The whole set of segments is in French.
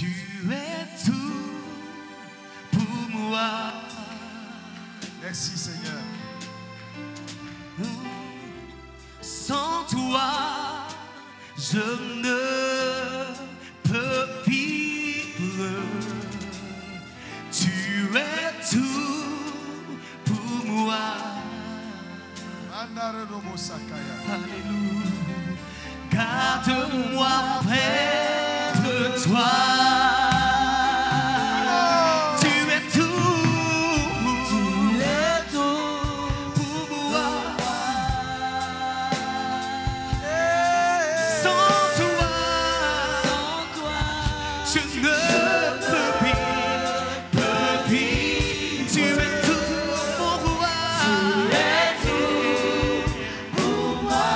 Tu es tout pour moi. Merci Seigneur. Sans toi, je ne peux vivre. Tu es tout pour moi. Alléluia. Garde-moi près de toi. Tu es tout pour moi. Sans toi, je ne peux vivre. Tu es tout pour moi.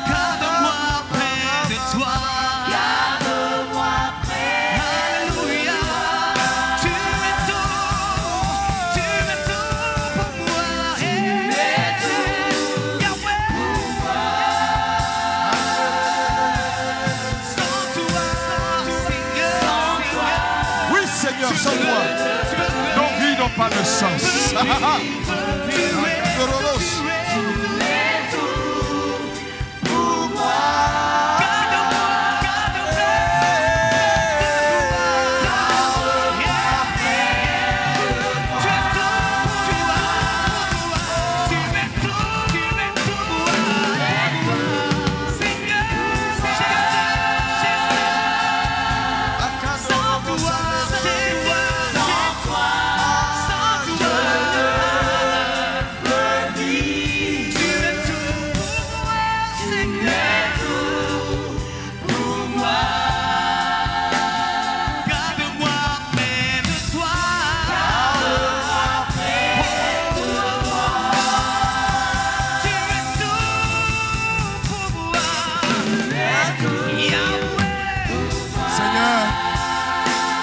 Garde-moi près de toi. Alléluia. Tu es tout pour moi. Yahweh. Sans toi, Seigneur. Oui Seigneur, sans toi, nos vies n'ont pas de sens. Seigneur,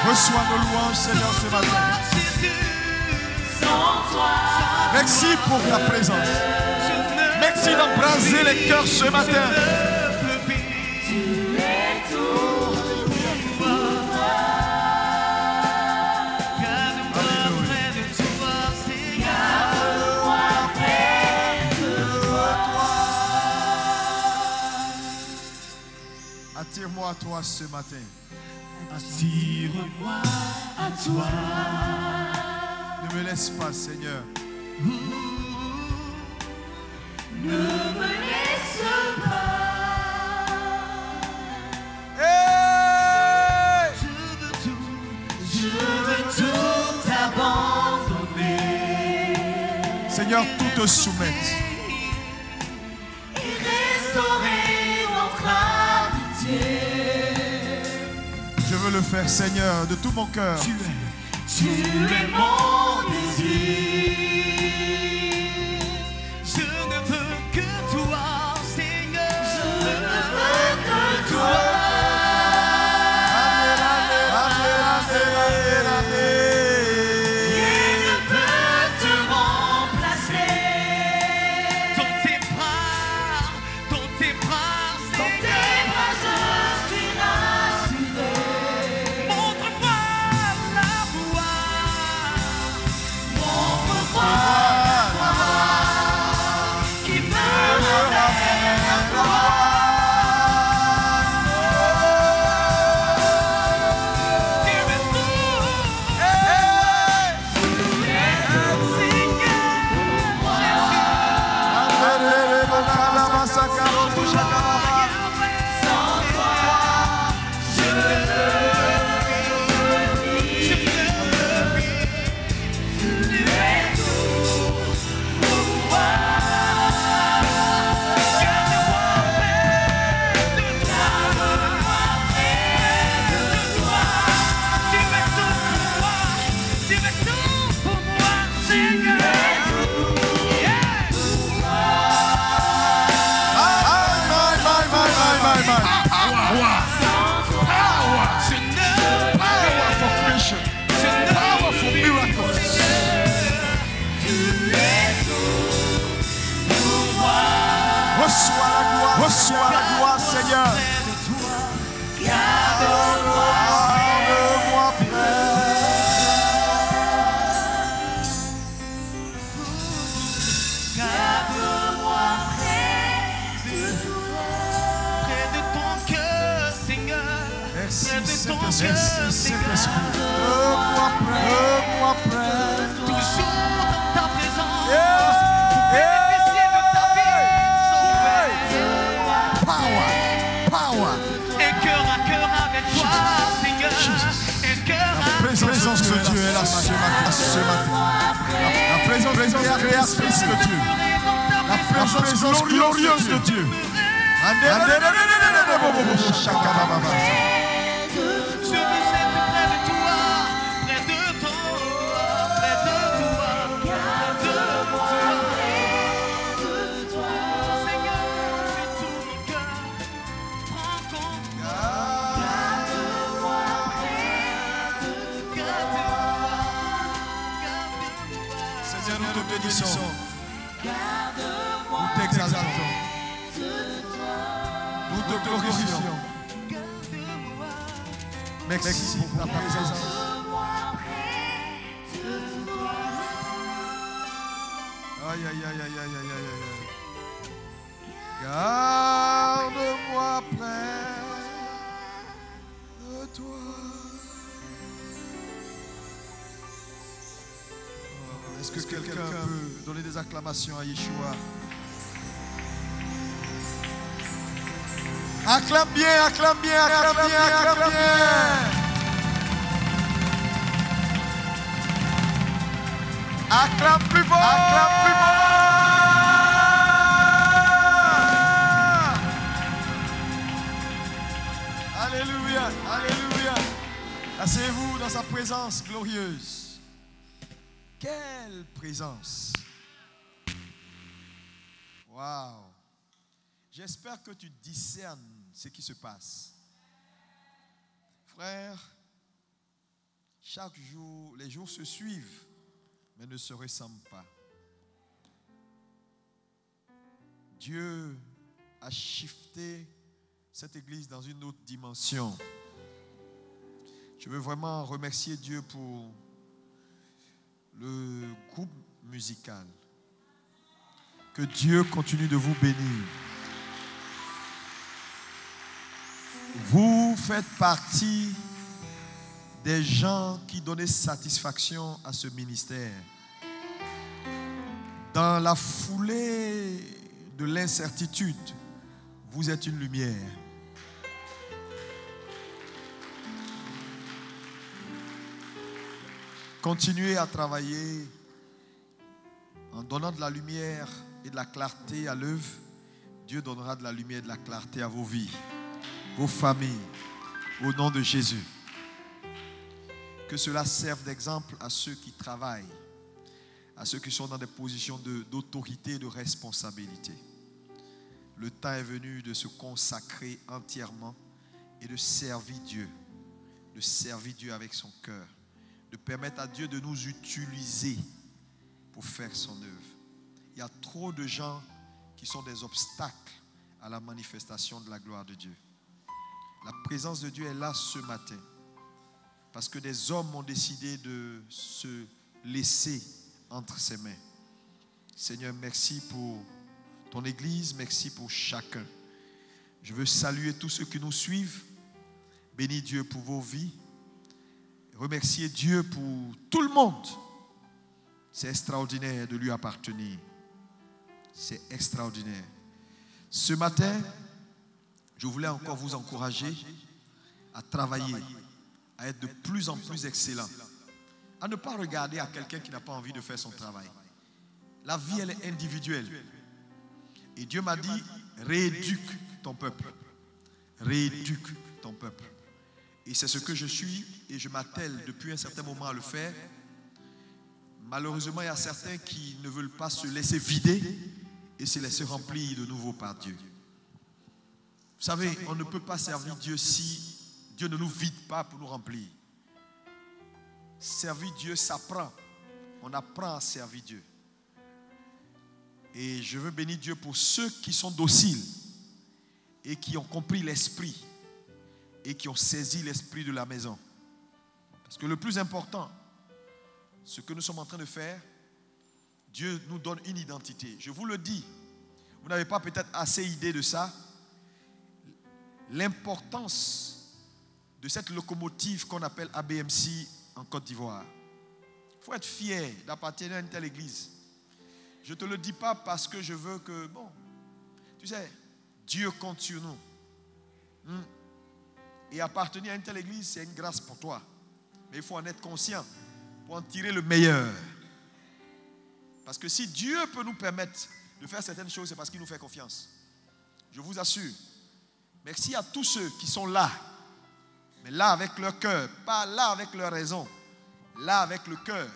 reçois nos louanges, Seigneur, ce matin. Merci pour ta présence. Merci d'embraser les cœurs ce matin. Attire-moi à toi ce matin. Attire-moi à toi. Ne me laisse pas, Seigneur. Ne me laisse pas. Hey! Je veux tout abandonner. Seigneur, tout te soumettre. Et restaurer notre amitié. Je veux le faire, Seigneur, de tout mon cœur. Tu es mon désir. Je ne veux que toi, Seigneur. Je ne veux que toi. Rien ne peut te remplacer. Dans tes bras, Seigneur. Je suis rassuré. Montre-moi la voie. Montre-moi Merci, près de ton Saint-Esprit. cœur, Merci, Seigneur. Saint-Esprit. Veux-moi près. Toujours dans ta présence. Yeah. Pour bénéficier de ta vie. Power. Power. Un cœur à cœur avec toi, Seigneur. Un cœur La à présence de Dieu est là ce matin. La présence créatrice de Dieu. La présence glorieuse de Dieu. Je veux être près de toi, près de toi, près de toi, près de toi. Seigneur, j'ai tout mon cœur. Prends compte. Garde-moi près de toi. Garde-moi. Seigneur, nous te bénissons. Nous t'exaltons. Nous te glorifions. Merci pour ta présence. Aïe, aïe, aïe, aïe, aïe, aïe, aïe, aïe. Garde-moi près de toi. Est-ce que quelqu'un peut donner des acclamations à Yeshua? Acclame bien, acclame bien, acclame bien, acclame bien. Acclame plus fort, acclame plus fort. Alléluia, alléluia. Asseyez-vous dans sa présence glorieuse. Quelle présence. Waouh. J'espère que tu discernes ce qui se passe. Frère, chaque jour, les jours se suivent, mais ne se ressemblent pas. Dieu a shifté cette église dans une autre dimension. Je veux vraiment remercier Dieu pour le groupe musical. Que Dieu continue de vous bénir. Vous faites partie des gens qui donnaient satisfaction à ce ministère. Dans la foulée de l'incertitude, vous êtes une lumière. Continuez à travailler en donnant de la lumière et de la clarté à l'œuvre. Dieu donnera de la lumière et de la clarté à vos vies, vos familles, au nom de Jésus. Que cela serve d'exemple à ceux qui travaillent, à ceux qui sont dans des positions d'autorité et de responsabilité. Le temps est venu de se consacrer entièrement et de servir Dieu avec son cœur, de permettre à Dieu de nous utiliser pour faire son œuvre. Il y a trop de gens qui sont des obstacles à la manifestation de la gloire de Dieu. La présence de Dieu est là ce matin parce que des hommes ont décidé de se laisser entre ses mains. Seigneur, merci pour ton Église, merci pour chacun. Je veux saluer tous ceux qui nous suivent. Bénis Dieu pour vos vies. Remercier Dieu pour tout le monde. C'est extraordinaire de lui appartenir. C'est extraordinaire. Ce matin, je voulais encore vous encourager à travailler, à être de plus en plus excellent, à ne pas regarder à quelqu'un qui n'a pas envie de faire son travail. La vie, elle est individuelle. Et Dieu m'a dit, rééduque ton peuple. Rééduque ton peuple. Et c'est ce que je suis et je m'attelle depuis un certain moment à le faire. Malheureusement, il y a certains qui ne veulent pas se laisser vider et se laisser remplir de nouveau par Dieu. Vous savez, on ne peut pas servir Dieu si Dieu ne nous vide pas pour nous remplir. Servir Dieu s'apprend. On apprend à servir Dieu. Et je veux bénir Dieu pour ceux qui sont dociles et qui ont compris l'esprit et qui ont saisi l'esprit de la maison. Parce que le plus important, ce que nous sommes en train de faire, Dieu nous donne une identité. Je vous le dis, vous n'avez pas peut-être assez idée de ça. L'importance de cette locomotive qu'on appelle ABMC en Côte d'Ivoire. Il faut être fier d'appartenir à une telle église. Je ne te le dis pas parce que je veux que, bon, tu sais, Dieu compte sur nous. Et appartenir à une telle église, c'est une grâce pour toi. Mais il faut en être conscient pour en tirer le meilleur. Parce que si Dieu peut nous permettre de faire certaines choses, c'est parce qu'il nous fait confiance. Je vous assure. Merci à tous ceux qui sont là. Mais là avec leur cœur, pas là avec leur raison. Là avec le cœur.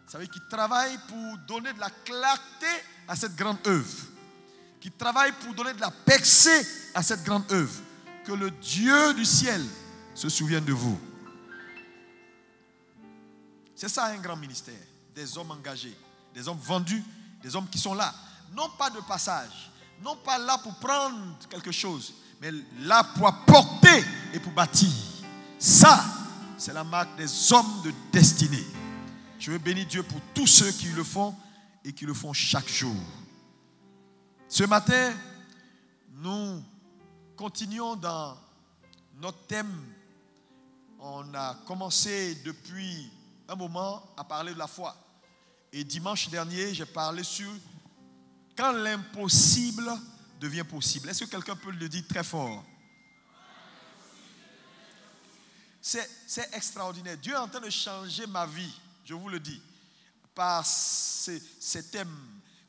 Vous savez, qui travaillent pour donner de la clarté à cette grande œuvre. Qui travaillent pour donner de la percée à cette grande œuvre. Que le Dieu du ciel se souvienne de vous. C'est ça un grand ministère. Des hommes engagés, des hommes vendus, des hommes qui sont là. Non pas de passage, non pas là pour prendre quelque chose, mais là pour apporter et pour bâtir. Ça, c'est la marque des hommes de destinée. Je veux bénir Dieu pour tous ceux qui le font et qui le font chaque jour. Ce matin, nous continuons dans notre thème. On a commencé depuis un moment à parler de la foi. Et dimanche dernier, j'ai parlé sur quand l'impossible devient possible. Est-ce que quelqu'un peut le dire très fort? C'est extraordinaire. Dieu est en train de changer ma vie, je vous le dis, par ces thèmes,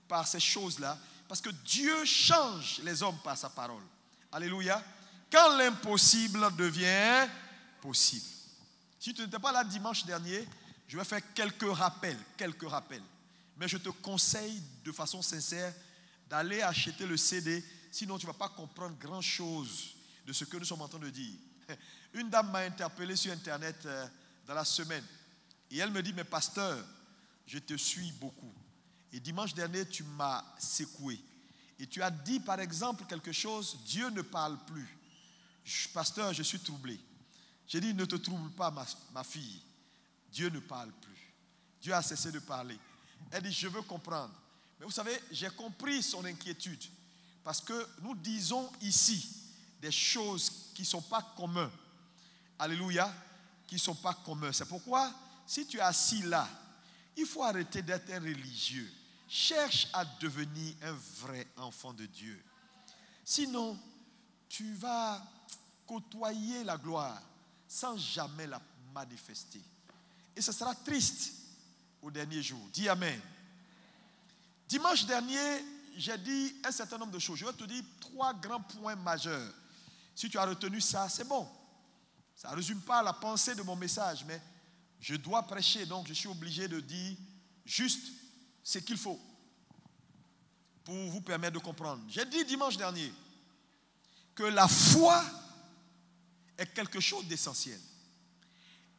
par ces choses-là. Parce que Dieu change les hommes par sa parole. Alléluia. Quand l'impossible devient possible. Si tu n'étais pas là dimanche dernier, je vais faire quelques rappels. Mais je te conseille de façon sincère d'aller acheter le CD. Sinon, tu ne vas pas comprendre grand-chose de ce que nous sommes en train de dire. Une dame m'a interpellé sur Internet dans la semaine. Et elle me dit, mais pasteur, je te suis beaucoup. Et dimanche dernier, tu m'as secoué. Et tu as dit, par exemple, quelque chose, Dieu ne parle plus. Pasteur, je suis troublé. J'ai dit, ne te trouble pas, ma fille. Dieu ne parle plus. Dieu a cessé de parler. Elle dit, je veux comprendre. Mais vous savez, j'ai compris son inquiétude. Parce que nous disons ici des choses qui ne sont pas communes. Alléluia. Qui ne sont pas communes. C'est pourquoi, si tu es assis là, il faut arrêter d'être un religieux. Cherche à devenir un vrai enfant de Dieu. Sinon, tu vas côtoyer la gloire sans jamais la manifester. Et ce sera triste au dernier jour. Dis Amen. Dimanche dernier, j'ai dit un certain nombre de choses. Je vais te dire 3 grands points majeurs. Si tu as retenu ça, c'est bon. Ça ne résume pas la pensée de mon message, mais je dois prêcher, donc je suis obligé de dire juste ce qu'il faut pour vous permettre de comprendre. J'ai dit dimanche dernier que la foi est quelque chose d'essentiel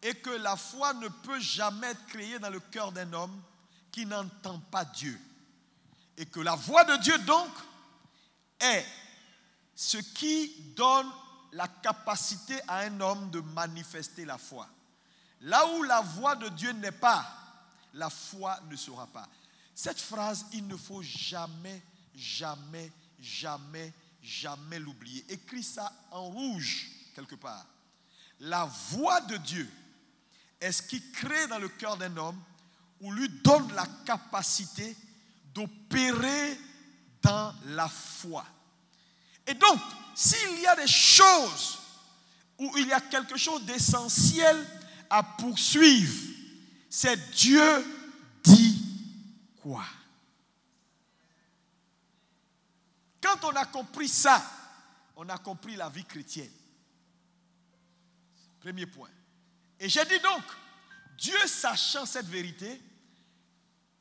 et que la foi ne peut jamais être créée dans le cœur d'un homme qui n'entend pas Dieu. Et que la voix de Dieu donc est ce qui donne la capacité à un homme de manifester la foi. Là où la voix de Dieu n'est pas, la foi ne sera pas. Cette phrase, il ne faut jamais, jamais, jamais, jamais l'oublier. Écris ça en rouge quelque part. La voix de Dieu est ce qui crée dans le cœur d'un homme ou lui donne la capacité d'opérer dans la foi. Et donc, s'il y a des choses où il y a quelque chose d'essentiel à poursuivre, c'est Dieu dit quoi? Quand on a compris ça, on a compris la vie chrétienne. Premier point. Et j'ai dit donc, Dieu, sachant cette vérité,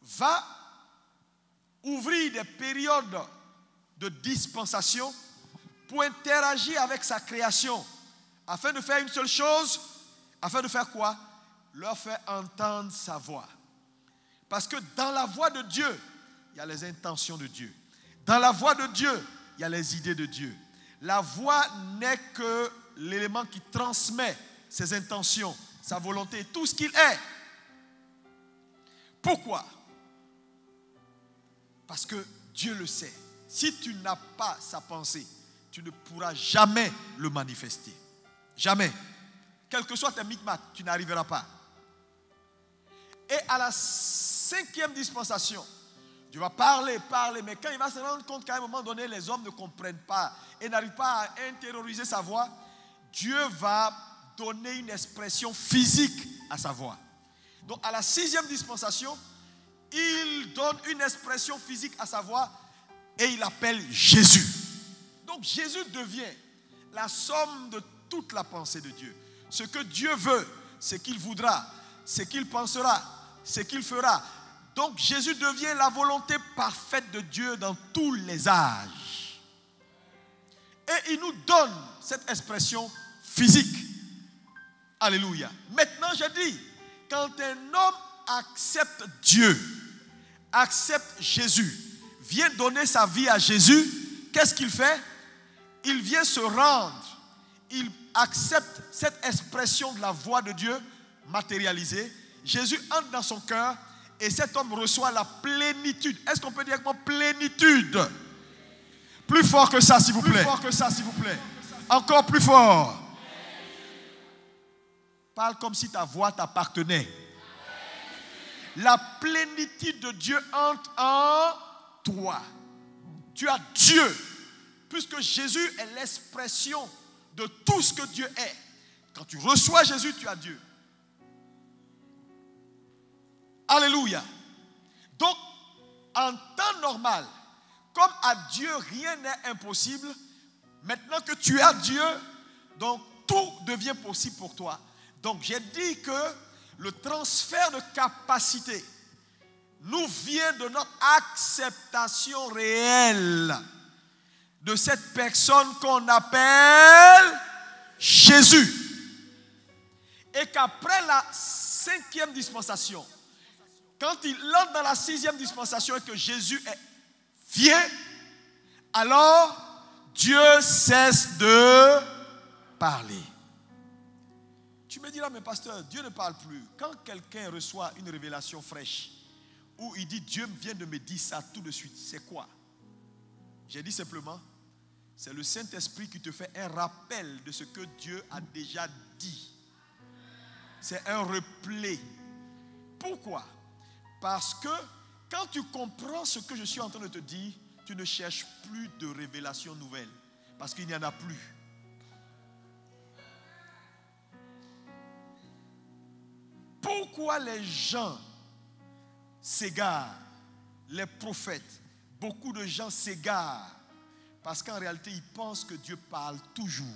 va ouvrir des périodes de dispensation pour interagir avec sa création, afin de faire une seule chose, afin de faire quoi? Leur faire entendre sa voix. Parce que dans la voix de Dieu, il y a les intentions de Dieu. Dans la voix de Dieu, il y a les idées de Dieu. La voix n'est que l'élément qui transmet ses intentions, sa volonté, tout ce qu'il est. Pourquoi? Parce que Dieu le sait. Si tu n'as pas sa pensée, tu ne pourras jamais le manifester. Jamais. quel que soit tes micmacs, tu n'arriveras pas. Et à la 5e dispensation, Dieu va parler, mais quand il va se rendre compte qu'à un moment donné, les hommes ne comprennent pas et n'arrivent pas à intérioriser sa voix, Dieu va donner une expression physique à sa voix. Donc à la 6e dispensation, il donne une expression physique à sa voix et il appelle Jésus. Donc Jésus devient la somme de toute la pensée de Dieu. Ce que Dieu veut, ce qu'il voudra, ce qu'il pensera, ce qu'il fera. Donc Jésus devient la volonté parfaite de Dieu dans tous les âges. Et il nous donne cette expression physique. Alléluia. Maintenant, je dis, quand un homme accepte Dieu, accepte Jésus, vient donner sa vie à Jésus, qu'est-ce qu'il fait? Il vient se rendre. Il accepte cette expression de la voix de Dieu matérialisée. Jésus entre dans son cœur et cet homme reçoit la plénitude. Est-ce qu'on peut dire comment plénitude? Plus fort que ça, s'il vous plaît. Plus fort que ça, s'il vous plaît. Encore plus fort. Parle comme si ta voix t'appartenait. La plénitude de Dieu entre en toi. Tu as Dieu. Puisque Jésus est l'expression de tout ce que Dieu est. Quand tu reçois Jésus, tu as Dieu. Alléluia. Donc, en temps normal, comme à Dieu rien n'est impossible, maintenant que tu as Dieu, donc tout devient possible pour toi. Donc j'ai dit que le transfert de capacité nous vient de notre acceptation réelle de cette personne qu'on appelle Jésus. Et qu'après la 5e dispensation, quand il entre dans la 6e dispensation et que Jésus vient, alors Dieu cesse de parler. Tu me diras, mais pasteur, Dieu ne parle plus. Quand quelqu'un reçoit une révélation fraîche, où il dit, Dieu vient de me dire ça tout de suite, c'est quoi? J'ai dit simplement, c'est le Saint-Esprit qui te fait un rappel de ce que Dieu a déjà dit. C'est un replay. Pourquoi? Parce que quand tu comprends ce que je suis en train de te dire, tu ne cherches plus de révélations nouvelles. Parce qu'il n'y en a plus. Pourquoi les gens s'égarent? Les prophètes, beaucoup de gens s'égarent. Parce qu'en réalité, ils pensent que Dieu parle toujours.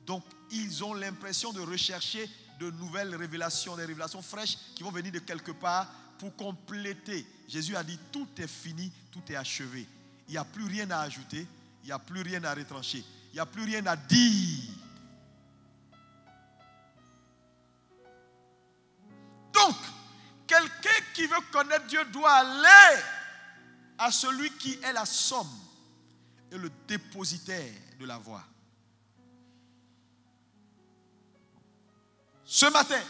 Donc, ils ont l'impression de rechercher de nouvelles révélations, des révélations fraîches qui vont venir de quelque part pour compléter. Jésus a dit, tout est fini, tout est achevé. Il n'y a plus rien à ajouter, il n'y a plus rien à retrancher, il n'y a plus rien à dire. Donc, quelqu'un qui veut connaître Dieu doit aller à celui qui est la somme et le dépositaire de la voix. Ce matin,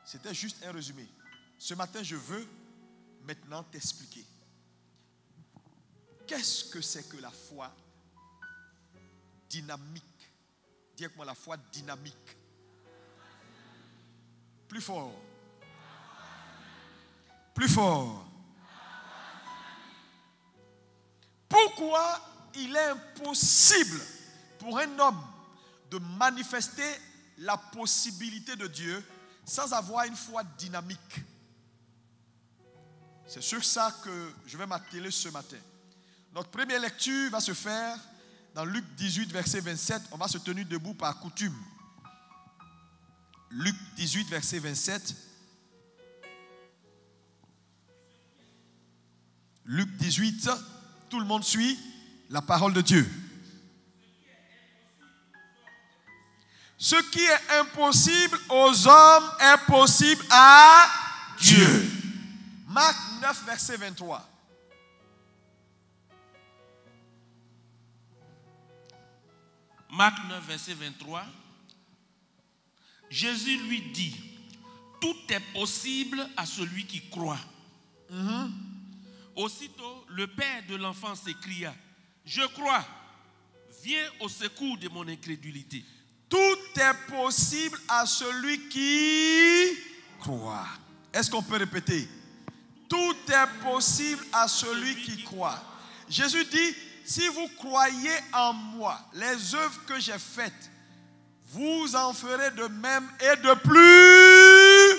c'était juste un résumé. Ce matin, je veux maintenant t'expliquer. Qu'est-ce que c'est que la foi dynamique? Dis avec moi la foi dynamique. Plus fort. Plus fort. Pourquoi il est impossible pour un homme de manifester la possibilité de Dieu sans avoir une foi dynamique? C'est sur ça que je vais m'atteler ce matin. Notre première lecture va se faire dans Luc 18, verset 27. On va se tenir debout par coutume. Luc 18, verset 27. Luc 18, tout le monde suit la parole de Dieu. Ce qui est impossible aux hommes est possible à Dieu. Marc 9, verset 23. Marc 9, verset 23. Jésus lui dit, tout est possible à celui qui croit. Aussitôt, le père de l'enfant s'écria, je crois, viens au secours de mon incrédulité. Tout est possible à celui qui croit. Est-ce qu'on peut répéter? Tout est possible à celui qui croit. Jésus dit, si vous croyez en moi, les œuvres que j'ai faites, vous en ferez de même et de plus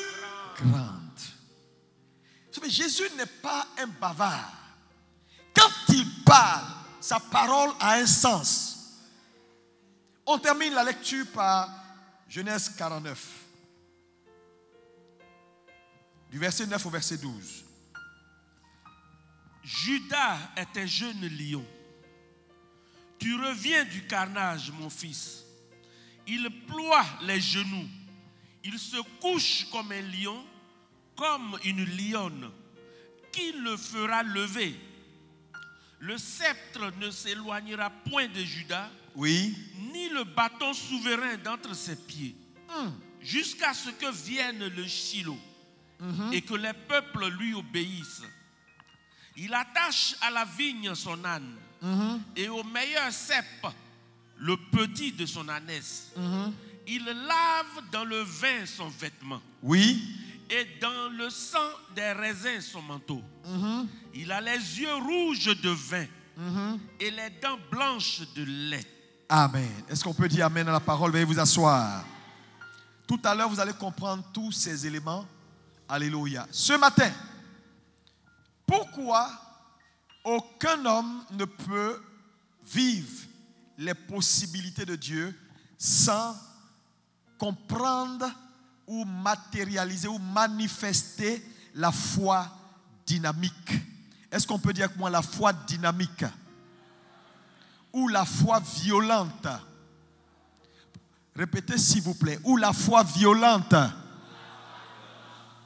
grandes. Vous savez, Jésus n'est pas un bavard. Quand il parle, sa parole a un sens. On termine la lecture par Genèse 49. Du verset 9 au verset 12. Judas est un jeune lion. Tu reviens du carnage, mon fils. Il ploie les genoux. Il se couche comme un lion, comme une lionne. Qui le fera lever? Le sceptre ne s'éloignera point de Judas, Oui. ni le bâton souverain d'entre ses pieds, jusqu'à ce que vienne le Shilo et que les peuples lui obéissent. Il attache à la vigne son âne et au meilleur cep le petit de son ânesse. Il lave dans le vin son vêtement. Oui. Et dans le sang des raisins son manteau. Il a les yeux rouges de vin et les dents blanches de lait. Amen. Est-ce qu'on peut dire amen à la parole? Veuillez vous asseoir. Tout à l'heure, vous allez comprendre tous ces éléments. Alléluia. Ce matin, pourquoi aucun homme ne peut vivre les possibilités de Dieu sans comprendre ou matérialiser ou manifester la foi dynamique? Est-ce qu'on peut dire avec moi la foi dynamique? Ou la foi violente? Répétez s'il vous plaît. Ou la foi violente?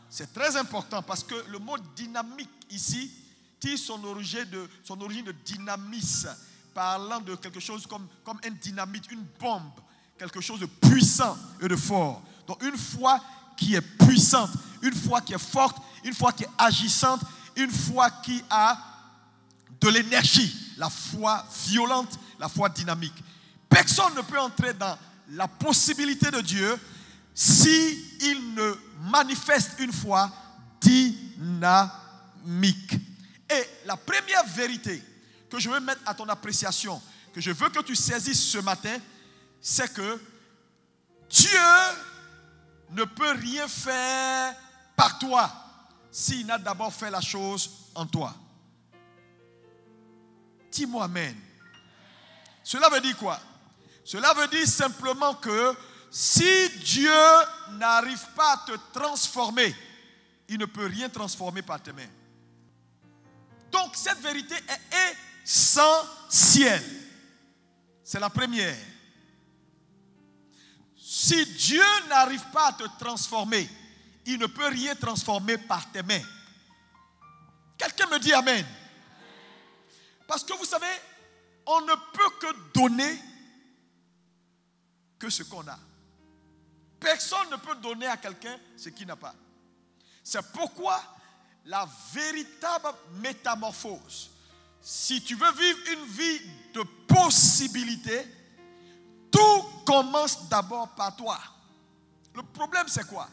C'est très important parce que le mot dynamique ici tire son origine de dynamisme, parlant de quelque chose comme un dynamite, une bombe, quelque chose de puissant et de fort. Donc une foi qui est puissante, une foi qui est forte, une foi qui est agissante, une foi qui a de l'énergie, la foi violente, la foi dynamique. Personne ne peut entrer dans la possibilité de Dieu si il ne manifeste une foi dynamique. Et la première vérité que je veux mettre à ton appréciation, que je veux que tu saisisses ce matin, c'est que Dieu ne peut rien faire par toi s'il n'a d'abord fait la chose en toi. Dis-moi amen. Cela veut dire quoi? Cela veut dire simplement que si Dieu n'arrive pas à te transformer, il ne peut rien transformer par tes mains. Donc cette vérité est essentielle. C'est la première. Si Dieu n'arrive pas à te transformer, il ne peut rien transformer par tes mains. Quelqu'un me dit amen. Parce que vous savez, on ne peut que donner que ce qu'on a. Personne ne peut donner à quelqu'un ce qu'il n'a pas. C'est pourquoi la véritable métamorphose, si tu veux vivre une vie de possibilités, tout commence d'abord par toi. Le problème c'est quoi?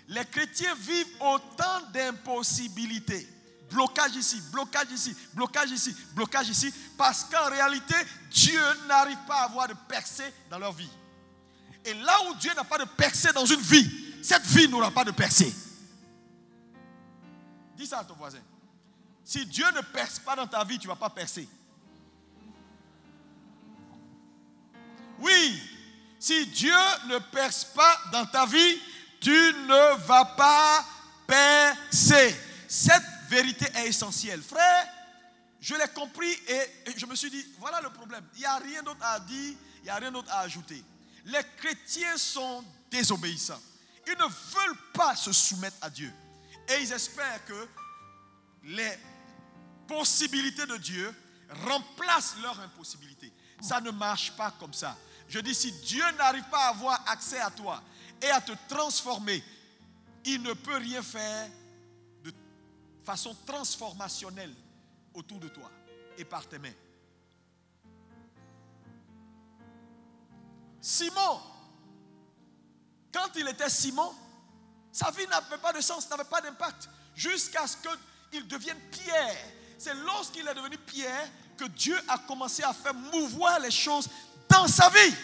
Les chrétiens vivent autant d'impossibilités. Blocage ici, blocage ici, blocage ici, blocage ici. Parce qu'en réalité, Dieu n'arrive pas à avoir de percée dans leur vie. Et là où Dieu n'a pas de percée dans une vie, cette vie n'aura pas de percée. Dis ça à ton voisin. Si Dieu ne perce pas dans ta vie, tu ne vas pas percer. Oui, si Dieu ne perce pas dans ta vie, tu ne vas pas percer. Cette vérité est essentielle. Frère, je l'ai compris et je me suis dit, voilà le problème. Il n'y a rien d'autre à dire, il n'y a rien d'autre à ajouter. Les chrétiens sont désobéissants. Ils ne veulent pas se soumettre à Dieu. Et ils espèrent que les possibilités de Dieu remplacent leur impossibilité. Ça ne marche pas comme ça. Je dis, si Dieu n'arrive pas à avoir accès à toi et à te transformer, il ne peut rien faire de façon transformationnelle autour de toi et par tes mains. Simon quand il était Simon, sa vie n'avait pas de sens, n'avait pas d'impact. Jusqu'à ce qu'il devienne Pierre. C'est lorsqu'il est devenu Pierre que Dieu a commencé à faire mouvoir les choses dans sa vie.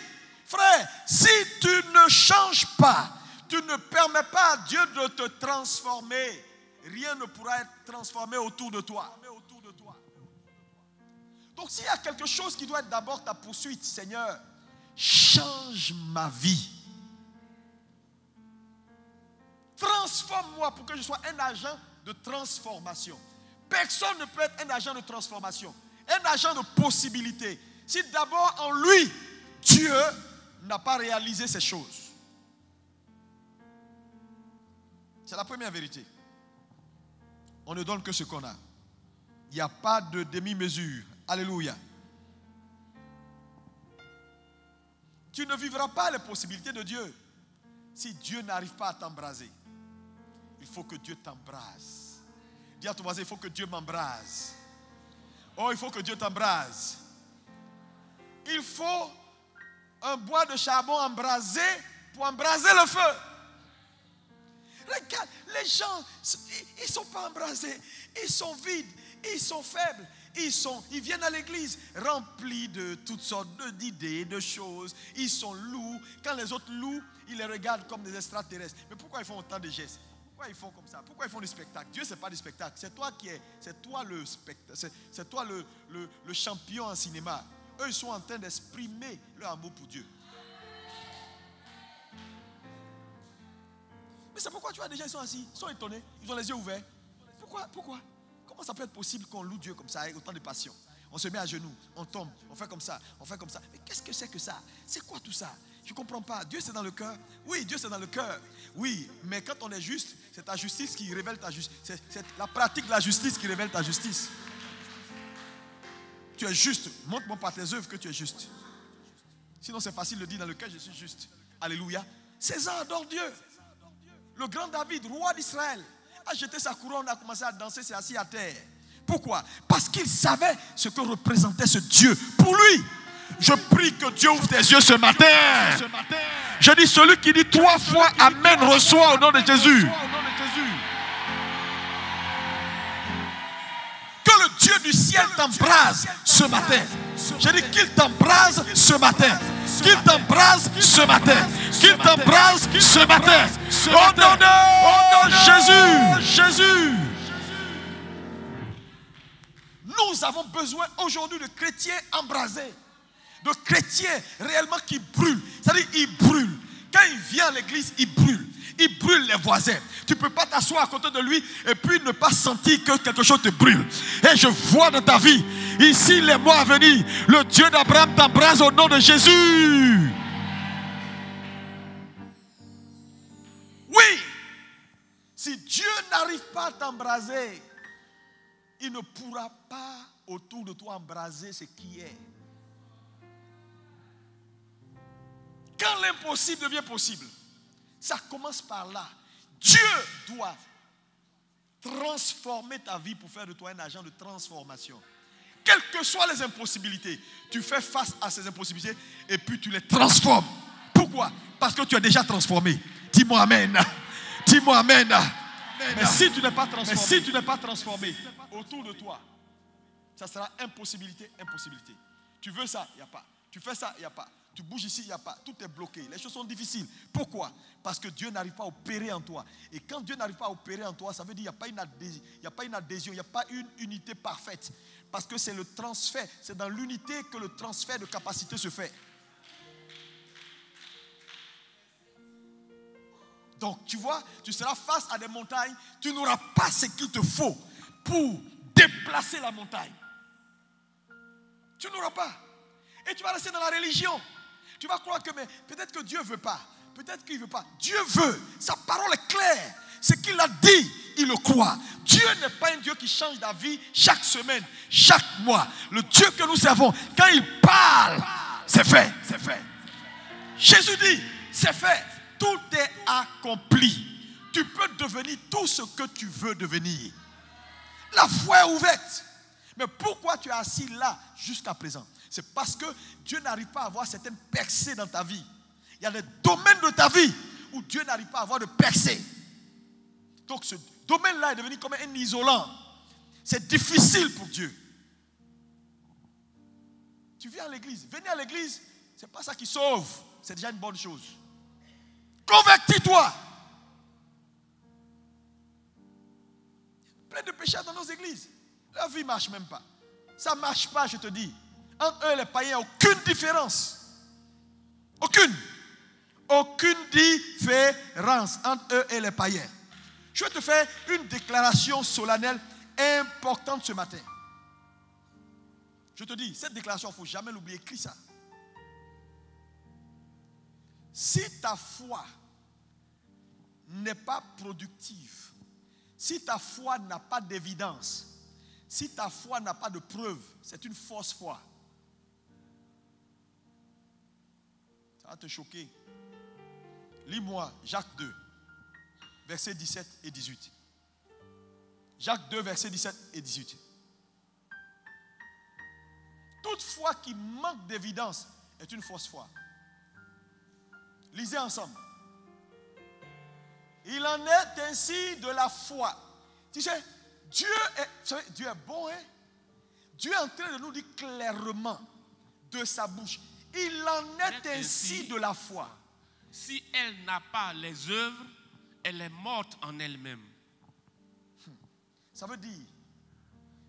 Frère, si tu ne changes pas, tu ne permets pas à Dieu de te transformer, rien ne pourra être transformé autour de toi. Donc s'il y a quelque chose qui doit être d'abord ta poursuite, Seigneur, change ma vie. Transforme-moi pour que je sois un agent de transformation. Personne ne peut être un agent de transformation, un agent de possibilité, si d'abord en lui, Dieu n'a pas réalisé ces choses. C'est la première vérité. On ne donne que ce qu'on a. Il n'y a pas de demi-mesure. Alléluia. Tu ne vivras pas les possibilités de Dieu si Dieu n'arrive pas à t'embraser. Il faut que Dieu t'embrase. Dis à ton voisin, il faut que Dieu m'embrase. Oh, il faut que Dieu t'embrase. Il faut un bois de charbon embrasé pour embraser le feu. Regarde, les gens, ils ne sont pas embrasés. Ils sont vides, ils sont faibles. Ils viennent à l'église remplis de toutes sortes d'idées, de choses. Ils sont lourds. Quand les autres louent, ils les regardent comme des extraterrestres. Mais pourquoi ils font autant de gestes? Pourquoi ils font comme ça? Pourquoi ils font du spectacle? Dieu, ce n'est pas du spectacle. C'est toi le spectacle. C'est toi le champion en cinéma. Eux, ils sont en train d'exprimer leur amour pour Dieu. Mais c'est pourquoi tu vois des gens, ils sont assis, ils sont étonnés, ils ont les yeux ouverts. Pourquoi? Comment ça peut être possible qu'on loue Dieu comme ça, avec autant de passion? On se met à genoux, on tombe, on fait comme ça, on fait comme ça. Mais qu'est-ce que c'est que ça? C'est quoi tout ça? Je ne comprends pas. Dieu, c'est dans le cœur. Oui, Dieu, c'est dans le cœur. Oui, mais quand on est juste, c'est ta justice qui révèle ta justice. C'est la pratique de la justice qui révèle ta justice. Tu es juste. Montre-moi par tes œuvres que tu es juste. Sinon, c'est facile de dire dans le cœur, je suis juste. Alléluia. César adore Dieu. Le grand David, roi d'Israël, a jeté sa couronne, a commencé à danser, s'est assis à terre. Pourquoi? Parce qu'il savait ce que représentait ce Dieu pour lui. Je prie que Dieu ouvre tes yeux ce matin. Je dis, celui qui dit 3 fois Amen reçoit au nom de Jésus. Que le Dieu du ciel t'embrase ce matin. Je dis qu'il t'embrase ce matin. Qu'il t'embrase ce matin. Qu'il t'embrase ce matin. Au nom de Jésus. Nous avons besoin aujourd'hui de chrétiens embrasés. De chrétiens réellement qui brûlent. C'est-à-dire, ils brûlent. Quand il vient à l'église, il brûle. Il brûle les voisins. Tu ne peux pas t'asseoir à côté de lui et puis ne pas sentir que quelque chose te brûle. Et je vois dans ta vie, ici les mois à venir, le Dieu d'Abraham t'embrase au nom de Jésus. Oui. Si Dieu n'arrive pas à t'embraser, il ne pourra pas autour de toi embraser ce qui est. Quand l'impossible devient possible, ça commence par là. Dieu doit transformer ta vie pour faire de toi un agent de transformation. Quelles que soient les impossibilités, tu fais face à ces impossibilités et puis tu les transformes. Pourquoi? Parce que tu es déjà transformé. Dis-moi Amen. Dis-moi Amen. Mais si tu n'es pas transformé, autour de toi, ça sera impossibilité. Tu veux ça, il n'y a pas. Tu fais ça, il n'y a pas. Tu bouges ici, il n'y a pas. Tout est bloqué. Les choses sont difficiles. Pourquoi? Parce que Dieu n'arrive pas à opérer en toi. Et quand Dieu n'arrive pas à opérer en toi, ça veut dire qu'il n'y a pas une adhésion, il n'y a pas une unité parfaite. Parce que c'est le transfert. C'est dans l'unité que le transfert de capacité se fait. Donc, tu vois, tu seras face à des montagnes. Tu n'auras pas ce qu'il te faut pour déplacer la montagne. Tu n'auras pas. Et tu vas rester dans la religion. Tu vas croire que mais peut-être que Dieu ne veut pas. Peut-être qu'il ne veut pas. Dieu veut. Sa parole est claire. Ce qu'il a dit, il le croit. Dieu n'est pas un Dieu qui change d'avis chaque semaine, chaque mois. Le Dieu que nous servons, quand il parle, c'est fait. C'est fait. Jésus dit, c'est fait. Tout est accompli. Tu peux devenir tout ce que tu veux devenir. La foi est ouverte. Mais pourquoi tu es assis là jusqu'à présent? C'est parce que Dieu n'arrive pas à avoir certaines percées dans ta vie. Il y a des domaines de ta vie où Dieu n'arrive pas à avoir de percée. Donc ce domaine-là est devenu comme un isolant. C'est difficile pour Dieu. Tu viens à l'église. Venir à l'église, ce n'est pas ça qui sauve. C'est déjà une bonne chose. Convertis-toi. Plein de pécheurs dans nos églises. Leur vie ne marche même pas. Ça ne marche pas, je te dis. Entre eux et les païens, aucune différence. Aucune. Aucune différence entre eux et les païens. Je vais te faire une déclaration solennelle importante ce matin. Je te dis, cette déclaration, il ne faut jamais l'oublier. Écris ça. Si ta foi n'est pas productive, si ta foi n'a pas d'évidence, si ta foi n'a pas de preuve, c'est une fausse foi. Ça va te choquer. Lis-moi Jacques 2, versets 17 et 18. Jacques 2, versets 17 et 18. Toute foi qui manque d'évidence est une fausse foi. Lisez ensemble. Il en est ainsi de la foi. Tu sais, Dieu est bon, hein? Dieu est en train de nous dire clairement de sa bouche. Il en est ainsi de la foi. Si elle n'a pas les œuvres, elle est morte en elle-même. Ça veut dire,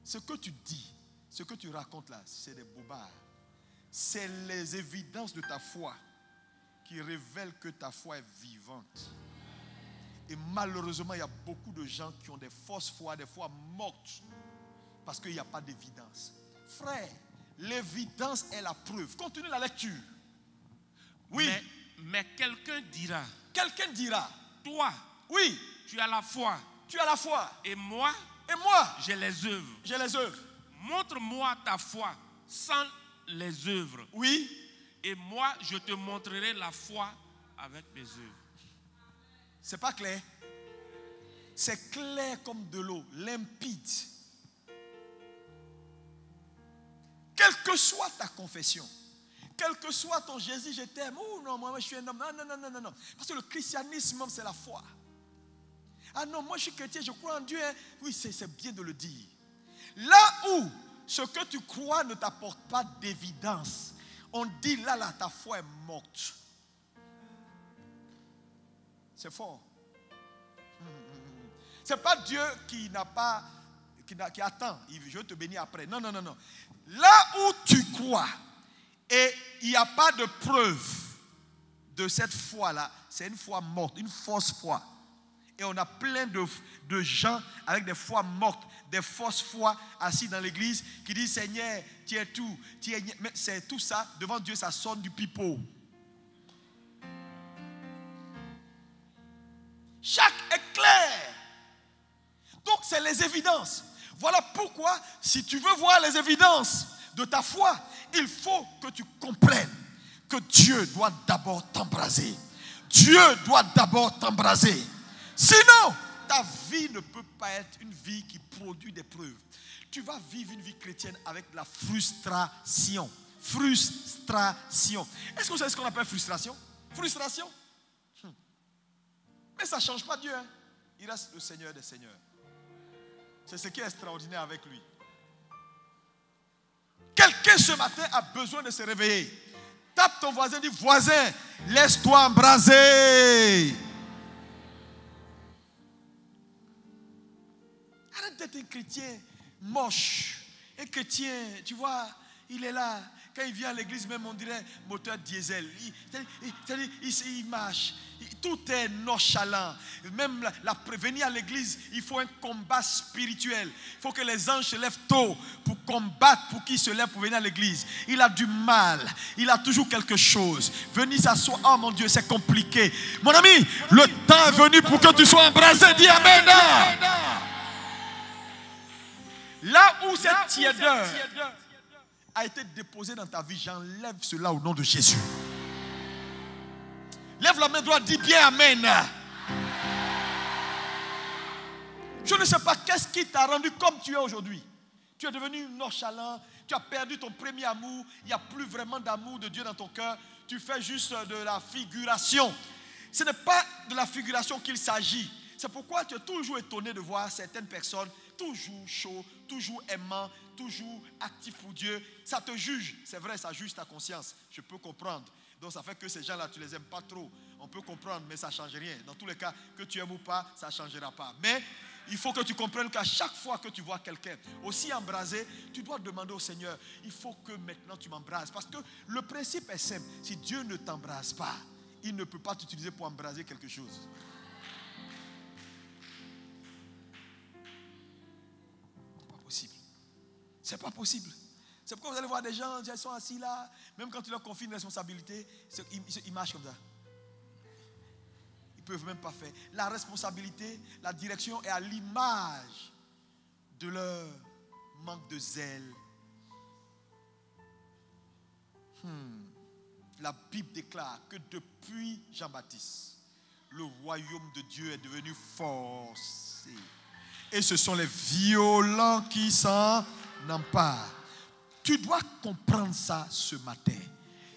ce que tu dis, ce que tu racontes là, c'est des bobards. C'est les évidences de ta foi qui révèlent que ta foi est vivante. Et malheureusement, il y a beaucoup de gens qui ont des fausses foi, des foi mortes, parce qu'il n'y a pas d'évidence. Frère, l'évidence est la preuve. Continue la lecture. Oui. Mais quelqu'un dira. Quelqu'un dira. Toi. Oui. Tu as la foi. Tu as la foi. Et moi. Et moi. J'ai les œuvres. J'ai les œuvres. Montre-moi ta foi sans les œuvres. Oui. Et moi, je te montrerai la foi avec mes œuvres. C'est pas clair? C'est clair comme de l'eau, limpide. Quelle que soit ta confession, quel que soit ton Jésus, je t'aime. Oh non, moi je suis un homme. Non. Parce que le christianisme, c'est la foi. Ah non, moi je suis chrétien, je crois en Dieu. Hein. Oui, c'est bien de le dire. Là où ce que tu crois ne t'apporte pas d'évidence, on dit là, ta foi est morte. C'est fort. C'est pas Dieu qui n'a pas, qui attend. Je vais te bénir après. Non. Là où tu crois et il n'y a pas de preuve de cette foi-là, c'est une foi morte, une fausse foi. Et on a plein de gens avec des foi mortes, des fausses foi assis dans l'église qui disent Seigneur, tu es tout. Mais c'est tout ça, devant Dieu, ça sonne du pipeau. Chaque est clair. Donc c'est les évidences. Voilà pourquoi, si tu veux voir les évidences de ta foi, il faut que tu comprennes que Dieu doit d'abord t'embraser. Dieu doit d'abord t'embraser. Sinon, ta vie ne peut pas être une vie qui produit des preuves. Tu vas vivre une vie chrétienne avec de la frustration. Frustration. Est-ce que vous savez ce qu'on appelle frustration? Frustration? Mais ça ne change pas Dieu. Hein? Il reste le Seigneur des Seigneurs. C'est ce qui est extraordinaire avec lui. Quelqu'un ce matin a besoin de se réveiller. Tape ton voisin, dis voisin, laisse-toi embraser. Arrête d'être un chrétien moche. Un chrétien, tu vois, il est là. Quand il vient à l'église, même on dirait moteur diesel. Il marche. Tout est nonchalant. Même venir à l'église, il faut un combat spirituel. Il faut que les anges se lèvent tôt pour combattre, pour qu'ils se lèvent pour venir à l'église. Il a du mal. Il a toujours quelque chose. Venir s'asseoir. Oh mon Dieu, c'est compliqué. Mon ami, le temps est venu pour que tu sois embrasé. Dis Amen. Là où cette tiédeur a été déposée dans ta vie, j'enlève cela au nom de Jésus. Lève la main droite, dis bien Amen. Je ne sais pas qu'est-ce qui t'a rendu comme tu es aujourd'hui. Tu es devenu nonchalant, tu as perdu ton premier amour, il n'y a plus vraiment d'amour de Dieu dans ton cœur, tu fais juste de la figuration. Ce n'est pas de la figuration qu'il s'agit. C'est pourquoi tu es toujours étonné de voir certaines personnes toujours chauds, toujours aimants, toujours actifs pour Dieu. Ça te juge. C'est vrai, ça juge ta conscience. Je peux comprendre. Donc ça fait que ces gens-là, tu ne les aimes pas trop. On peut comprendre, mais ça ne change rien. Dans tous les cas, que tu aimes ou pas, ça ne changera pas. Mais il faut que tu comprennes qu'à chaque fois que tu vois quelqu'un aussi embrasé, tu dois demander au Seigneur, il faut que maintenant tu m'embrases. Parce que le principe est simple. Si Dieu ne t'embrase pas, il ne peut pas t'utiliser pour embraser quelque chose. C'est pas possible. C'est pas possible. C'est pourquoi vous allez voir des gens, ils sont assis là, même quand tu leur confies une responsabilité, ils marchent comme ça. Ils ne peuvent même pas faire. La responsabilité, la direction est à l'image de leur manque de zèle. La Bible déclare que depuis Jean-Baptiste, le royaume de Dieu est devenu forcé. Et ce sont les violents qui s'en emparent. Tu dois comprendre ça ce matin.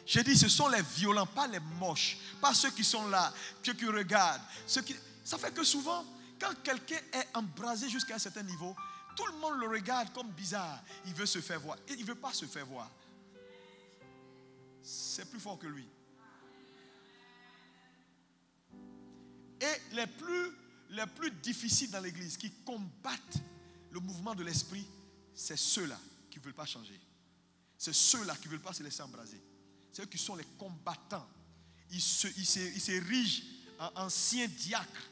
J'ai dit, ce sont les violents, pas les moches, pas ceux qui sont là, ceux qui regardent. Ça fait que souvent, quand quelqu'un est embrasé jusqu'à un certain niveau, tout le monde le regarde comme bizarre. Il veut se faire voir. Et il ne veut pas se faire voir. C'est plus fort que lui. Et les plus difficiles dans l'église, qui combattent le mouvement de l'esprit, c'est ceux-là qui ne veulent pas changer. C'est ceux-là qui ne veulent pas se laisser embraser. C'est eux qui sont les combattants. Ils s'érigent en ancien diacre,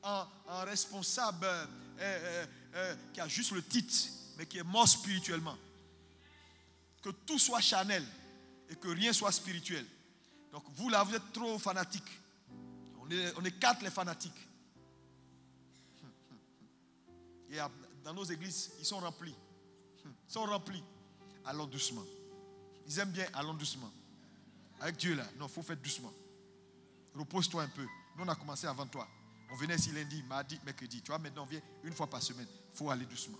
en responsable qui a juste le titre, mais qui est mort spirituellement. Que tout soit charnel et que rien soit spirituel. Donc vous là, vous êtes trop fanatiques. On est 4 les fanatiques. Et dans nos églises, ils sont remplis. Ils sont remplis. Allons doucement. Ils aiment bien, allons doucement. Avec Dieu là, non, il faut faire doucement. Repose-toi un peu. Nous, on a commencé avant toi. On venait ici lundi, mardi, mercredi. Tu vois, maintenant, on vient une fois par semaine. Il faut aller doucement.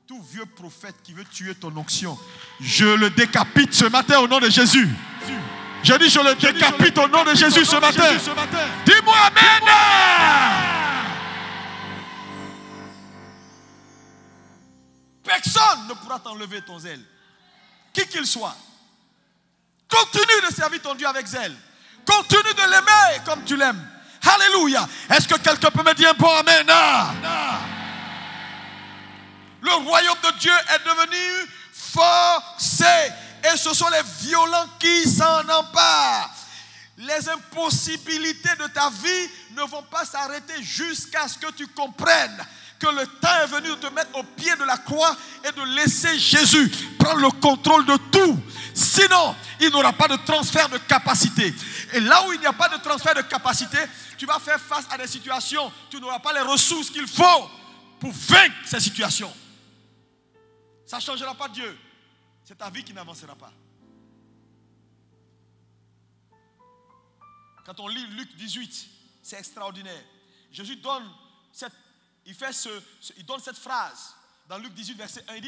Tout vieux prophète qui veut tuer ton onction, je le décapite ce matin au nom de Jésus. Je dis, je le décapite au nom de Jésus ce matin. Dis-moi Amen. Personne ne pourra t'enlever ton zèle. Qui qu'il soit. Continue de servir ton Dieu avec zèle. Continue de l'aimer comme tu l'aimes. Alléluia. Est-ce que quelqu'un peut me dire un bon Amen? Le royaume de Dieu est devenu forcé. Et ce sont les violents qui s'en emparent. Les impossibilités de ta vie ne vont pas s'arrêter jusqu'à ce que tu comprennes que le temps est venu de te mettre au pied de la croix et de laisser Jésus prendre le contrôle de tout. Sinon, il n'y aura pas de transfert de capacité. Et là où il n'y a pas de transfert de capacité, tu vas faire face à des situations. Tu n'auras pas les ressources qu'il faut pour vaincre ces situations. Ça ne changera pas Dieu. C'est ta vie qui n'avancera pas. Quand on lit Luc 18, c'est extraordinaire. Jésus donne cette phrase dans Luc 18, verset 1. Il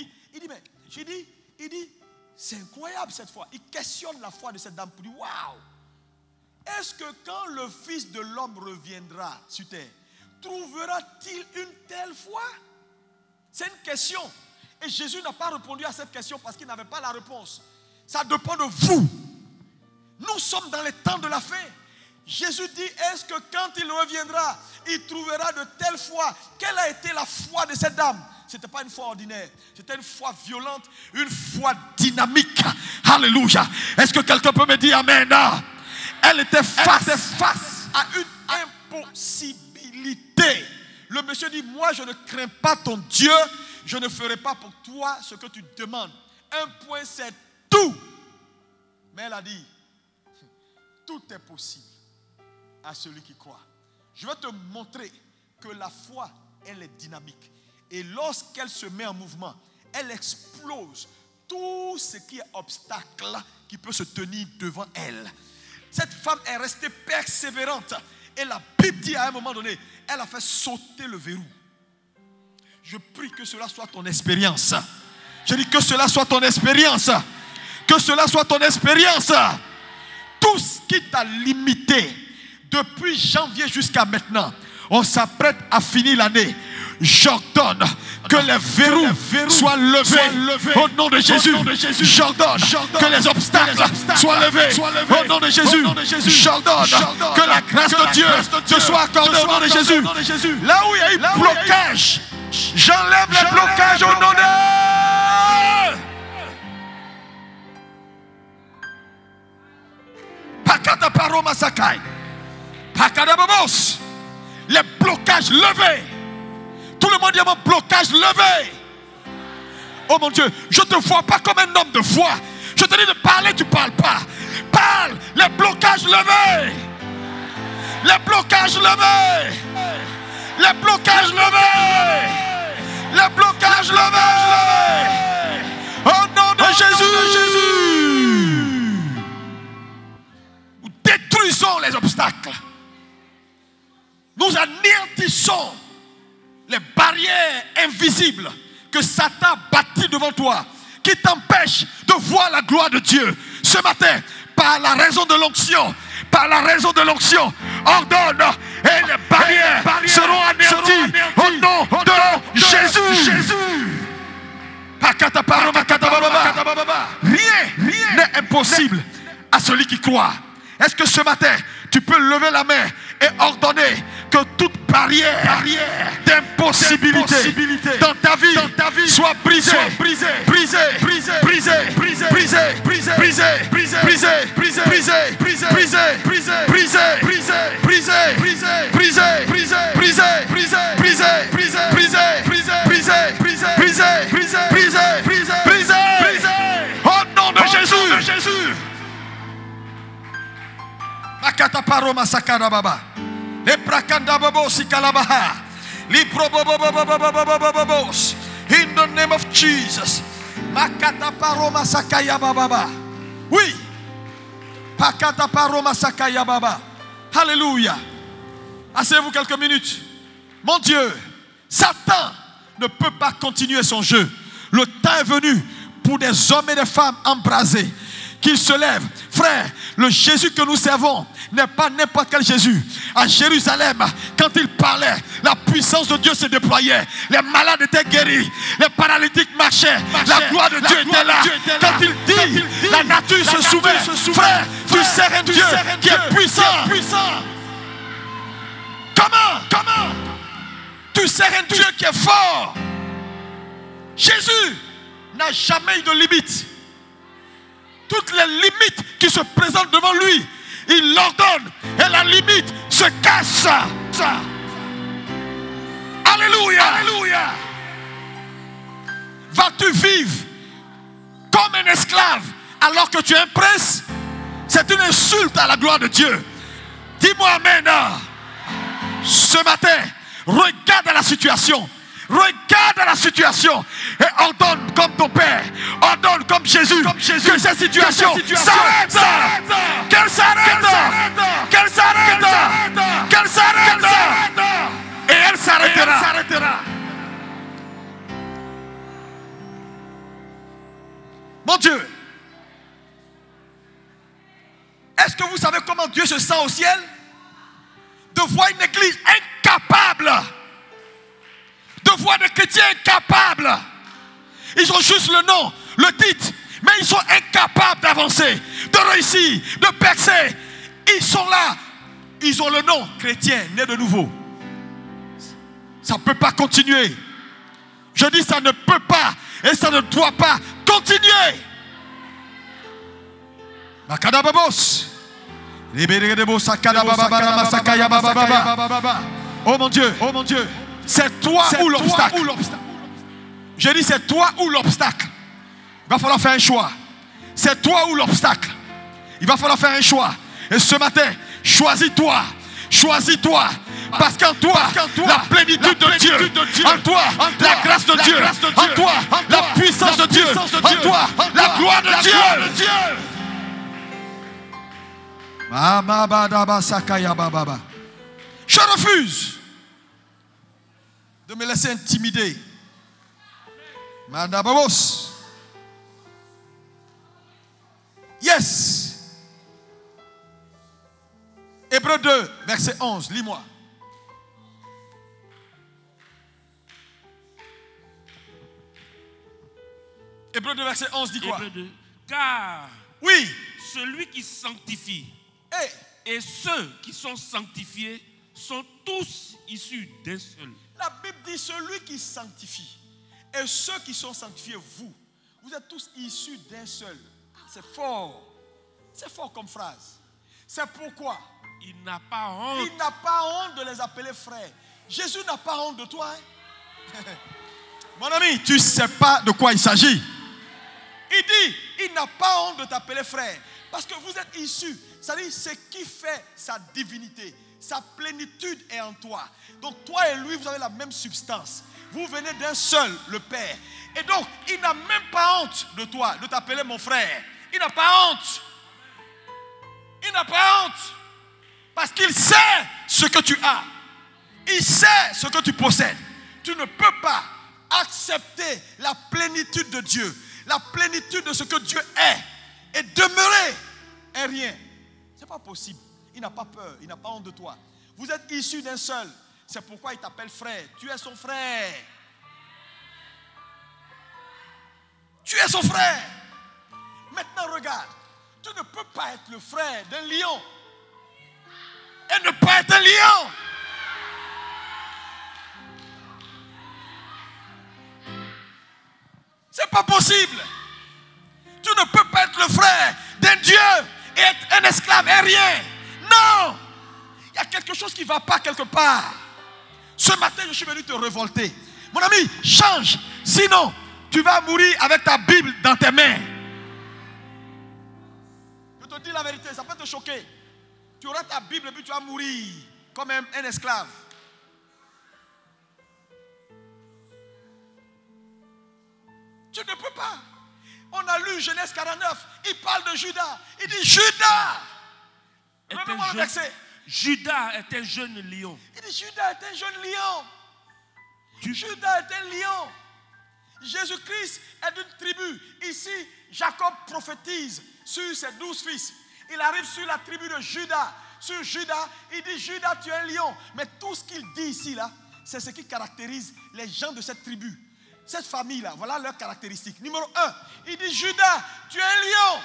dit, c'est incroyable cette foi. Il questionne la foi de cette dame pour dire, waouh, est-ce que quand le Fils de l'homme reviendra sur terre, trouvera-t-il une telle foi? C'est une question. Et Jésus n'a pas répondu à cette question parce qu'il n'avait pas la réponse. Ça dépend de vous. Nous sommes dans les temps de la fin. Jésus dit, est-ce que quand il reviendra, il trouvera de telle foi? Quelle a été la foi de cette dame? Ce n'était pas une foi ordinaire. C'était une foi violente, une foi dynamique. Alléluia. Est-ce que quelqu'un peut me dire Amen? Elle était face à une impossibilité. Le monsieur dit, moi je ne crains pas ton Dieu. Je ne ferai pas pour toi ce que tu demandes. Un point, c'est tout. Mais elle a dit, tout est possible à celui qui croit. Je vais te montrer que la foi, elle est dynamique. Et lorsqu'elle se met en mouvement, elle explose tout ce qui est obstacle qui peut se tenir devant elle. Cette femme est restée persévérante. Et la Bible dit à un moment donné, elle a fait sauter le verrou. Je prie que cela soit ton expérience. Je dis que cela soit ton expérience. Que cela soit ton expérience. tout ce qui t'a limité depuis janvier jusqu'à maintenant, on s'apprête à finir l'année. J'ordonne que les verrous soient levés au nom de Jésus. J'ordonne que les obstacles soient levés au nom de Jésus. J'ordonne que la grâce de Dieu te soit accordée au nom de Jésus. Là où il y a eu blocage, j'enlève les blocages au nom de... Pakata paroma sakai. Pakada babos. Les blocages levés. Tout le monde dit mon blocage levé. Oh mon Dieu, je ne te vois pas comme un homme de foi. Je te dis de parler, tu ne parles pas. Parle, les blocages levés. Les blocages levés. Les blocages levés. Les blocages levés. Au nom de Jésus. Nous détruisons les obstacles. Nous anéantissons les barrières invisibles que Satan a bâties devant toi, qui t'empêchent de voir la gloire de Dieu. Ce matin, par la raison de l'onction, ordonne et les barrières seront anéanties au nom de Jésus. Rien n'est impossible à celui qui croit. Est-ce que ce matin, tu peux lever la main et ordonner que toute barrière d'impossibilité dans ta vie soit brisée, au nom de Jésus. Makata paroma sakara baba. Le prakanda babo sikalabaha. Libro bobobobobobobobobos. In the name of Jesus. Makata paroma sakaya baba. Oui. Pakata paroma sakaya baba. Alléluia. Asseyez-vous quelques minutes. Mon Dieu, Satan ne peut pas continuer son jeu. Le temps est venu pour des hommes et des femmes embrasés qu'ils se lèvent. Frère, le Jésus que nous servons n'est pas n'importe quel Jésus. À Jérusalem, quand il parlait, la puissance de Dieu se déployait. Les malades étaient guéris, les paralytiques marchaient. La gloire de Dieu était là. Quand il dit, la nature se soumet. Frère, tu sers un Dieu qui est puissant. Comment tu sers un Dieu qui est fort. Jésus n'a jamais eu de limite. Toutes les limites qui se présentent devant lui, il l'ordonne et la limite se casse. Alléluia. Vas-tu vivre comme un esclave alors que tu es un prince? C'est une insulte à la gloire de Dieu. Dis-moi amen. Ce matin, regarde la situation. Regarde la situation et ordonne comme ton Père, ordonne comme Jésus que cette situation s'arrête. Qu'elle s'arrête. Et elle s'arrêtera. Mon Dieu, est-ce que vous savez comment Dieu se sent au ciel? De voir une église incapable, de voir des chrétiens incapables. Ils ont juste le nom, le titre, mais ils sont incapables d'avancer, de réussir, de percer. Ils sont là, ils ont le nom chrétien, né de nouveau. Ça ne peut pas continuer. Je dis ça ne peut pas et ça ne doit pas continuer. Makadababos. Oh mon Dieu, c'est toi ou l'obstacle. Je dis c'est toi ou l'obstacle. Il va falloir faire un choix. C'est toi ou l'obstacle. Il va falloir faire un choix. Et ce matin, choisis-toi. Choisis-toi. Parce qu'en toi, la plénitude de Dieu. En toi, la grâce de Dieu. En toi, la puissance de Dieu. En toi, la gloire de Dieu. Je refuse de me laisser intimider. Yes. Hébreux 2, verset 11. Lis-moi. Hébreux 2, verset 11 dit quoi? Hébreux 2. Car Oui. celui qui sanctifie Hey, et ceux qui sont sanctifiés sont tous issus d'un seul. la Bible dit celui qui sanctifie et ceux qui sont sanctifiés, vous êtes tous issus d'un seul. C'est fort. C'est fort comme phrase. C'est pourquoi Il n'a pas honte. il n'a pas honte de les appeler frères. Jésus n'a pas honte de toi. Hein? Mon ami, tu ne sais pas de quoi il s'agit. Il dit, il n'a pas honte de t'appeler frère. Parce que vous êtes issus. C'est-à-dire, ce qui fait sa divinité, sa plénitude est en toi. Donc toi et lui, vous avez la même substance. Vous venez d'un seul, le Père. Et donc, il n'a même pas honte de toi, de t'appeler mon frère. Il n'a pas honte. Il n'a pas honte. Parce qu'il sait ce que tu as. Il sait ce que tu possèdes. Tu ne peux pas accepter la plénitude de Dieu, la plénitude de ce que Dieu est, et demeurer et rien. Ce n'est pas possible. Il n'a pas peur, il n'a pas honte de toi. Vous êtes issus d'un seul. C'est pourquoi il t'appelle frère. Tu es son frère. Tu es son frère. Maintenant regarde, tu ne peux pas être le frère d'un lion et ne pas être un lion. C'est pas possible. Tu ne peux pas être le frère d'un Dieu et être un esclave et rien. Non. Il y a quelque chose qui ne va pas quelque part. Ce matin, je suis venu te révolter. Mon ami, change. Sinon, tu vas mourir avec ta Bible dans tes mains. Je te dis la vérité, ça peut te choquer. Tu auras ta Bible et puis tu vas mourir comme un esclave. Tu ne peux pas. On a lu Genèse 49. Il parle de Judas. Il dit Judas. Remets-moi le verset. Judas est un jeune lion. Il dit Judas est un jeune lion. Judas est un lion. Jésus-Christ est d'une tribu. Ici, Jacob prophétise sur ses 12 fils. Il arrive sur la tribu de Judas. Sur Judas, il dit Judas, tu es un lion. Mais tout ce qu'il dit ici, là, c'est ce qui caractérise les gens de cette tribu. Cette famille-là, voilà leurs caractéristiques. Numéro 1, il dit Judas, tu es un lion.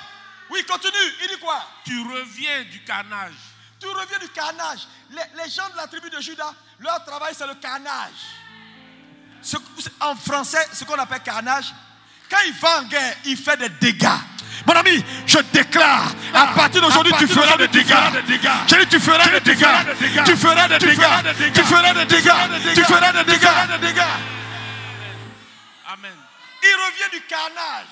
Oui, continue. Il dit quoi? Tu reviens du carnage. Tu reviens du carnage. Les gens de la tribu de Judas, leur travail, c'est le carnage. En français, ce qu'on appelle carnage, quand il va en guerre, il fait des dégâts. Mon ami, je déclare, à partir d'aujourd'hui, tu feras des dégâts. J'ai dit, tu feras des dégâts. Tu feras des dégâts. Tu feras des dégâts. Tu feras des dégâts. Amen. Il revient du carnage.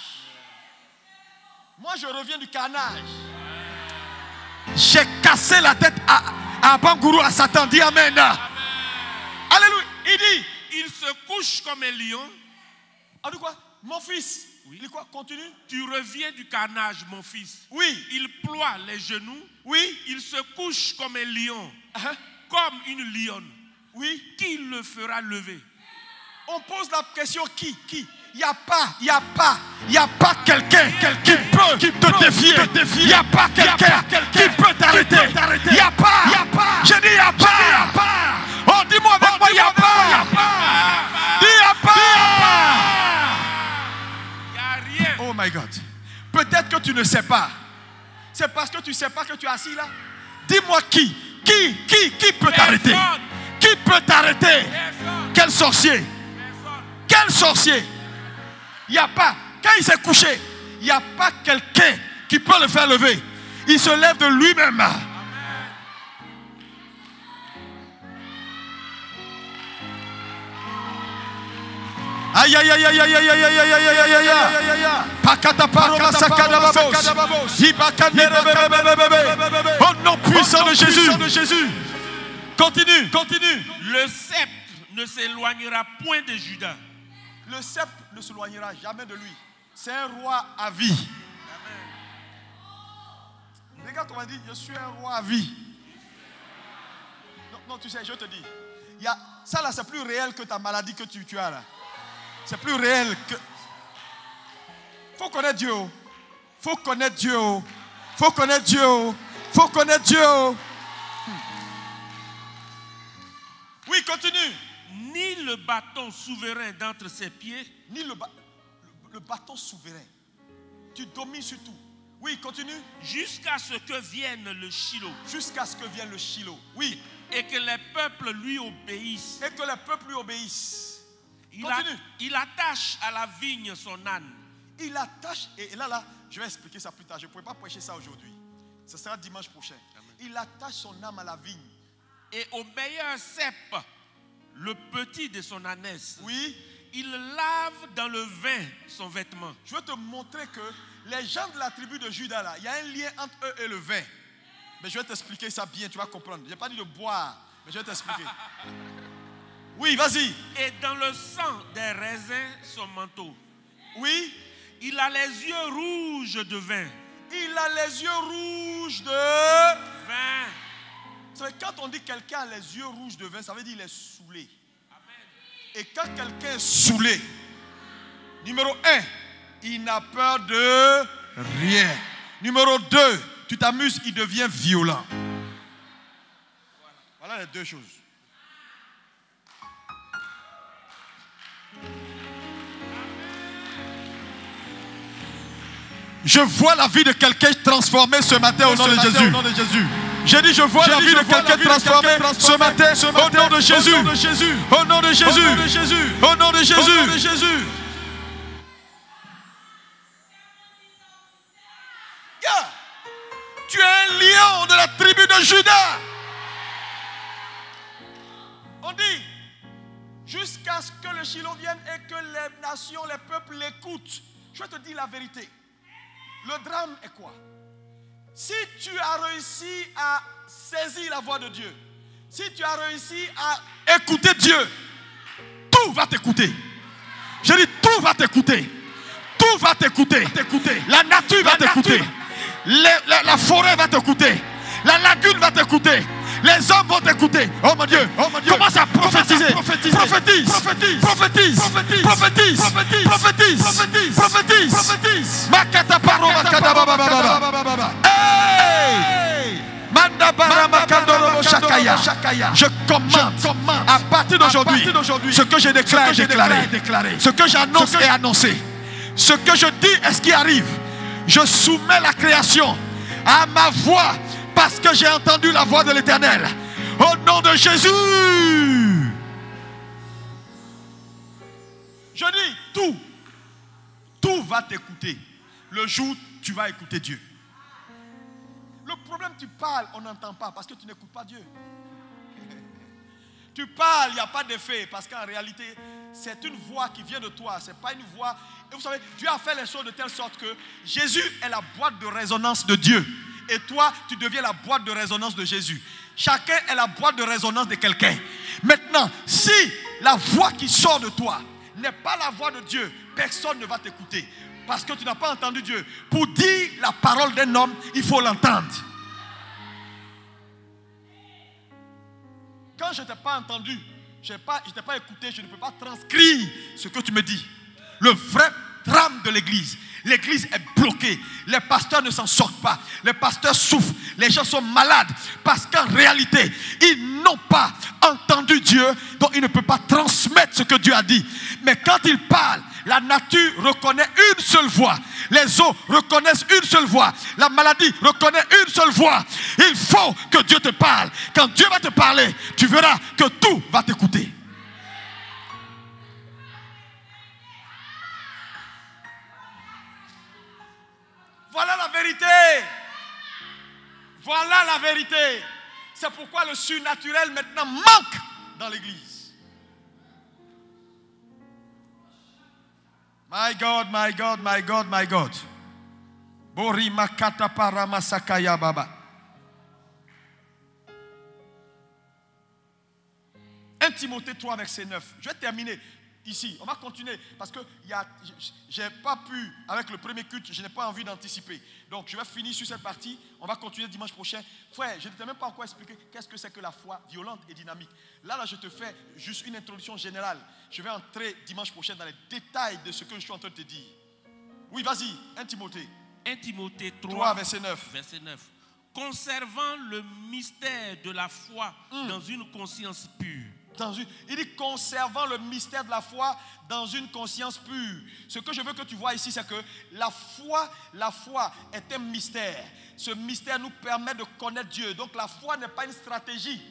Moi, je reviens du carnage. J'ai cassé la tête à Bangourou, à Satan. Dis amen. Alléluia. Il dit, Il se couche comme un lion. on dit quoi? Mon fils. Oui. Il dit quoi? Continue. Tu reviens du carnage, mon fils. Oui. Il ploie les genoux. Oui. Il se couche comme un lion, Uh-huh. comme une lionne. Oui. Qui le fera lever? On pose la question qui? Il n'y a pas quelqu'un qui peut te défier. Il n'y a pas quelqu'un qui peut t'arrêter. Il n'y a pas. Je dis il n'y a pas. Oh, dis-moi avec moi, il n'y a pas. Dis il n'y a pas. Il n'y a rien. Oh my God. Peut-être que tu ne sais pas. C'est parce que tu ne sais pas que tu es assis là. Dis-moi qui peut t'arrêter? Personne. Qui peut t'arrêter? Personne. Quel sorcier? Personne. Quel sorcier? Il n'y a pas. Quand il s'est couché, il n'y a pas quelqu'un qui peut le faire lever. Il se lève de lui-même. Aïe aïe aïe aïe aïe aïe aïe aïe aïe aïe aïe aïe aïe. Pakata paroma sakada babos. Au nom puissant de Jésus. Continue. Le sceptre ne s'éloignera point de Judas. Le sceptre ne s'éloignera jamais de lui. C'est un roi à vie. Regarde comment il dit, je suis un roi à vie. Non, tu sais, je te dis. Ça là, c'est plus réel que ta maladie que tu as là. C'est plus réel que... Faut connaître Dieu. Faut connaître Dieu. Faut connaître Dieu. Faut connaître Dieu. Oui, continue. Ni le bâton souverain d'entre ses pieds, Ni le bâton souverain. Tu domines sur tout. Oui, continue. jusqu'à ce que vienne le Shiloh, Jusqu'à ce que vienne le Shiloh. Oui. et que les peuples lui obéissent. Et que les peuples lui obéissent. Il Continue. attache à la vigne son âne. Il attache, et là, je vais expliquer ça plus tard. Je ne pourrai pas prêcher ça aujourd'hui. Ce sera dimanche prochain. Amen. Il attache son âme à la vigne. Et au meilleur cep, le petit de son ânesse, Oui. il lave dans le vin son vêtement. Je veux te montrer que les gens de la tribu de Juda, là, il y a un lien entre eux et le vin. Mais je vais t'expliquer ça bien, tu vas comprendre. Je n'ai pas dit de boire, mais je vais t'expliquer. Oui, vas-y. Et dans le sang des raisins son manteau. Oui. Il a les yeux rouges de vin. Il a les yeux rouges de Vin. C'est quand on dit quelqu'un a les yeux rouges de vin, ça veut dire qu'il est saoulé. Et quand quelqu'un est saoulé, numéro 1, il n'a peur de rien. Numéro 2, tu t'amuses, il devient violent. Voilà les deux choses. Je vois la vie de quelqu'un transformée ce matin au nom de Jésus. J'ai dit, je vois la vie de quelqu'un transformée ce matin au nom de Jésus. Au nom de Jésus. Au nom de Jésus. Yeah. Tu es un lion de la tribu de Juda. On dit, jusqu'à ce que le Shiloh vienne et que les nations, les peuples l'écoutent. Je te dis la vérité. Le drame est quoi? Si tu as réussi à saisir la voix de Dieu, si tu as réussi à écouter Dieu, tout va t'écouter. Je dis tout va t'écouter. Tout va t'écouter. La nature va t'écouter. La forêt va t'écouter. La lagune va t'écouter. Les hommes vont t'écouter. Oh mon Dieu. Commence à prophétiser. Prophétise. Makata paro makada baba. Hey! Manda bara makadoro shakaya. Je commande à partir d'aujourd'hui ce que j'ai déclaré. Ce que j'annonce est annoncé. Ce que je dis est ce qui arrive. Je soumets la création à ma voix parce que j'ai entendu la voix de l'Éternel. Au nom de Jésus. Je dis tout va t'écouter. Le jour où tu vas écouter Dieu. Le problème, tu parles, on n'entend pas parce que tu n'écoutes pas Dieu. Tu parles, il n'y a pas d'effet parce qu'en réalité, c'est une voix qui vient de toi. Ce n'est pas une voix. Et vous savez, Dieu a fait les choses de telle sorte que Jésus est la boîte de résonance de Dieu. Et toi, tu deviens la boîte de résonance de Jésus. Chacun est la boîte de résonance de quelqu'un. Maintenant, si la voix qui sort de toi n'est pas la voix de Dieu, personne ne va t'écouter. Parce que tu n'as pas entendu Dieu. Pour dire la parole d'un homme, il faut l'entendre. Quand je ne t'ai pas entendu, je ne t'ai pas écouté, je ne peux pas transcrire ce que tu me dis. Le vrai drame de l'église. L'église est bloquée. Les pasteurs ne s'en sortent pas. Les pasteurs souffrent. Les gens sont malades. Parce qu'en réalité, ils n'ont pas entendu Dieu. Donc ils ne peuvent pas transmettre ce que Dieu a dit. Mais quand ils parlent, la nature reconnaît une seule voix. Les eaux reconnaissent une seule voix. La maladie reconnaît une seule voix. Il faut que Dieu te parle. Quand Dieu va te parler, tu verras que tout va t'écouter. Voilà la vérité. Voilà la vérité. C'est pourquoi le surnaturel maintenant manque dans l'église. My God, my God, my God, my God. Bori makata parama sakaya baba. 1 Timothée 3, verset 9. Je vais terminer ici. On va continuer parce que je n'ai pas pu, avec le premier culte, je n'ai pas envie d'anticiper. Donc je vais finir sur cette partie. On va continuer dimanche prochain. Frère, je ne t'ai même pas encore expliqué qu'est-ce que c'est que la foi violente et dynamique. Là, je te fais juste une introduction générale. Je vais entrer dimanche prochain dans les détails de ce que je suis en train de te dire. Oui, vas-y, 1 Timothée. 1 Timothée 3, verset 9. Verset 9. conservant le mystère de la foi dans une conscience pure. Il dit conservant le mystère de la foi dans une conscience pure. Ce que je veux que tu vois ici, c'est que la foi est un mystère. Ce mystère nous permet de connaître Dieu. Donc la foi n'est pas une stratégie.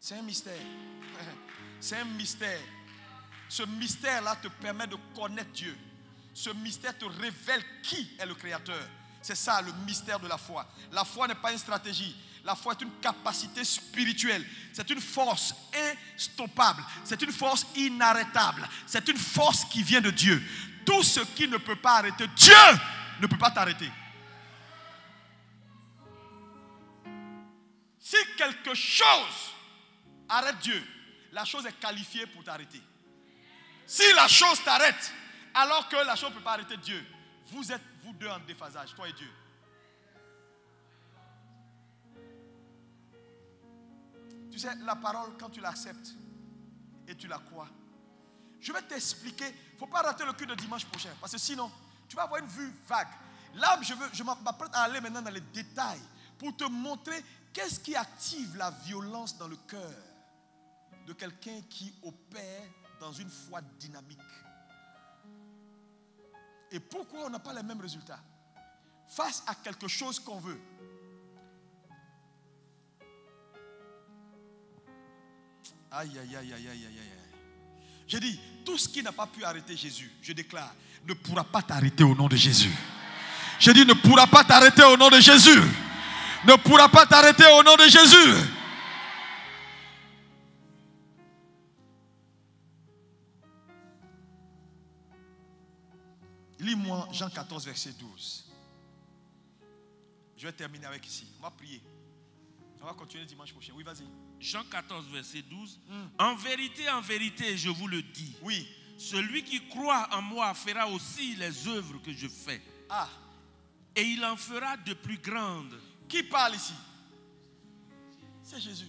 C'est un mystère. C'est un mystère. Ce mystère-là te permet de connaître Dieu. Ce mystère te révèle qui est le Créateur. C'est ça le mystère de la foi. La foi n'est pas une stratégie. La foi est une capacité spirituelle. C'est une force instoppable. C'est une force inarrêtable. C'est une force qui vient de Dieu. Tout ce qui ne peut pas arrêter Dieu ne peut pas t'arrêter. Si quelque chose arrête Dieu, la chose est qualifiée pour t'arrêter. Si la chose t'arrête, alors que la chose ne peut pas arrêter Dieu, vous êtes vous deux en déphasage, toi et Dieu. Tu sais, la parole, quand tu l'acceptes et tu la crois, je vais t'expliquer. Il ne faut pas rater le culte de dimanche prochain, parce que sinon, tu vas avoir une vue vague. Là, je m'apprête à aller maintenant dans les détails pour te montrer qu'est-ce qui active la violence dans le cœur de quelqu'un qui opère dans une foi dynamique. Et pourquoi on n'a pas les mêmes résultats face à quelque chose qu'on veut. Aïe, aïe, aïe, aïe, aïe, aïe. J'ai dit, tout ce qui n'a pas pu arrêter Jésus, je déclare, ne pourra pas t'arrêter au nom de Jésus. J'ai dit, ne pourra pas t'arrêter au nom de Jésus. Ne pourra pas t'arrêter au nom de Jésus. Lis-moi Jean 14, verset 12. Je vais terminer avec ici. On va prier. On va continuer dimanche prochain. Oui, vas-y. Jean 14, verset 12. En vérité, je vous le dis. Oui. Celui qui croit en moi fera aussi les œuvres que je fais. Ah. Et il en fera de plus grandes. Qui parle ici? C'est Jésus.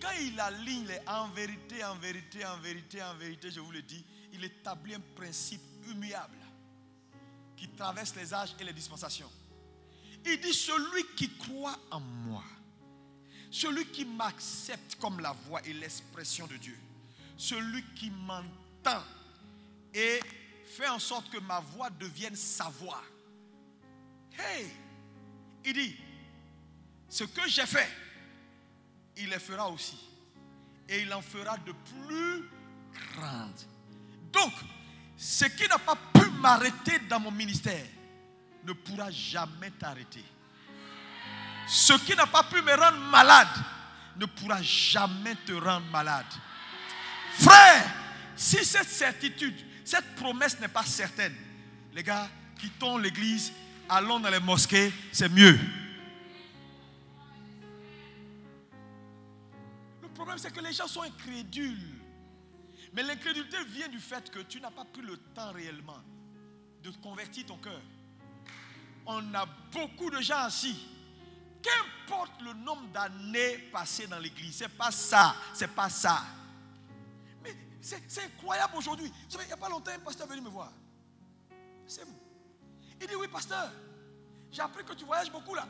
Quand il aligne les en vérité, en vérité, en vérité, en vérité, je vous le dis, il établit un principe immuable qui traverse les âges et les dispensations. Il dit, celui qui croit en moi, celui qui m'accepte comme la voix et l'expression de Dieu, celui qui m'entend et fait en sorte que ma voix devienne sa voix. Hey! Il dit, ce que j'ai fait, il les fera aussi. Et il en fera de plus grandes. Donc, ce qui n'a pas pu m'arrêter dans mon ministère ne pourra jamais t'arrêter. Ce qui n'a pas pu me rendre malade ne pourra jamais te rendre malade. Frère, si cette certitude, cette promesse n'est pas certaine, les gars, quittons l'église, allons dans les mosquées, c'est mieux. Le problème, c'est que les gens sont incrédules. Mais l'incrédulité vient du fait que tu n'as pas pris le temps réellement de convertir ton cœur. On a beaucoup de gens assis. Qu'importe le nombre d'années passées dans l'église, c'est pas ça, c'est pas ça. Mais c'est incroyable aujourd'hui. Vous savez, il n'y a pas longtemps, un pasteur est venu me voir. C'est vous. Il dit, oui, pasteur, j'ai appris que tu voyages beaucoup là.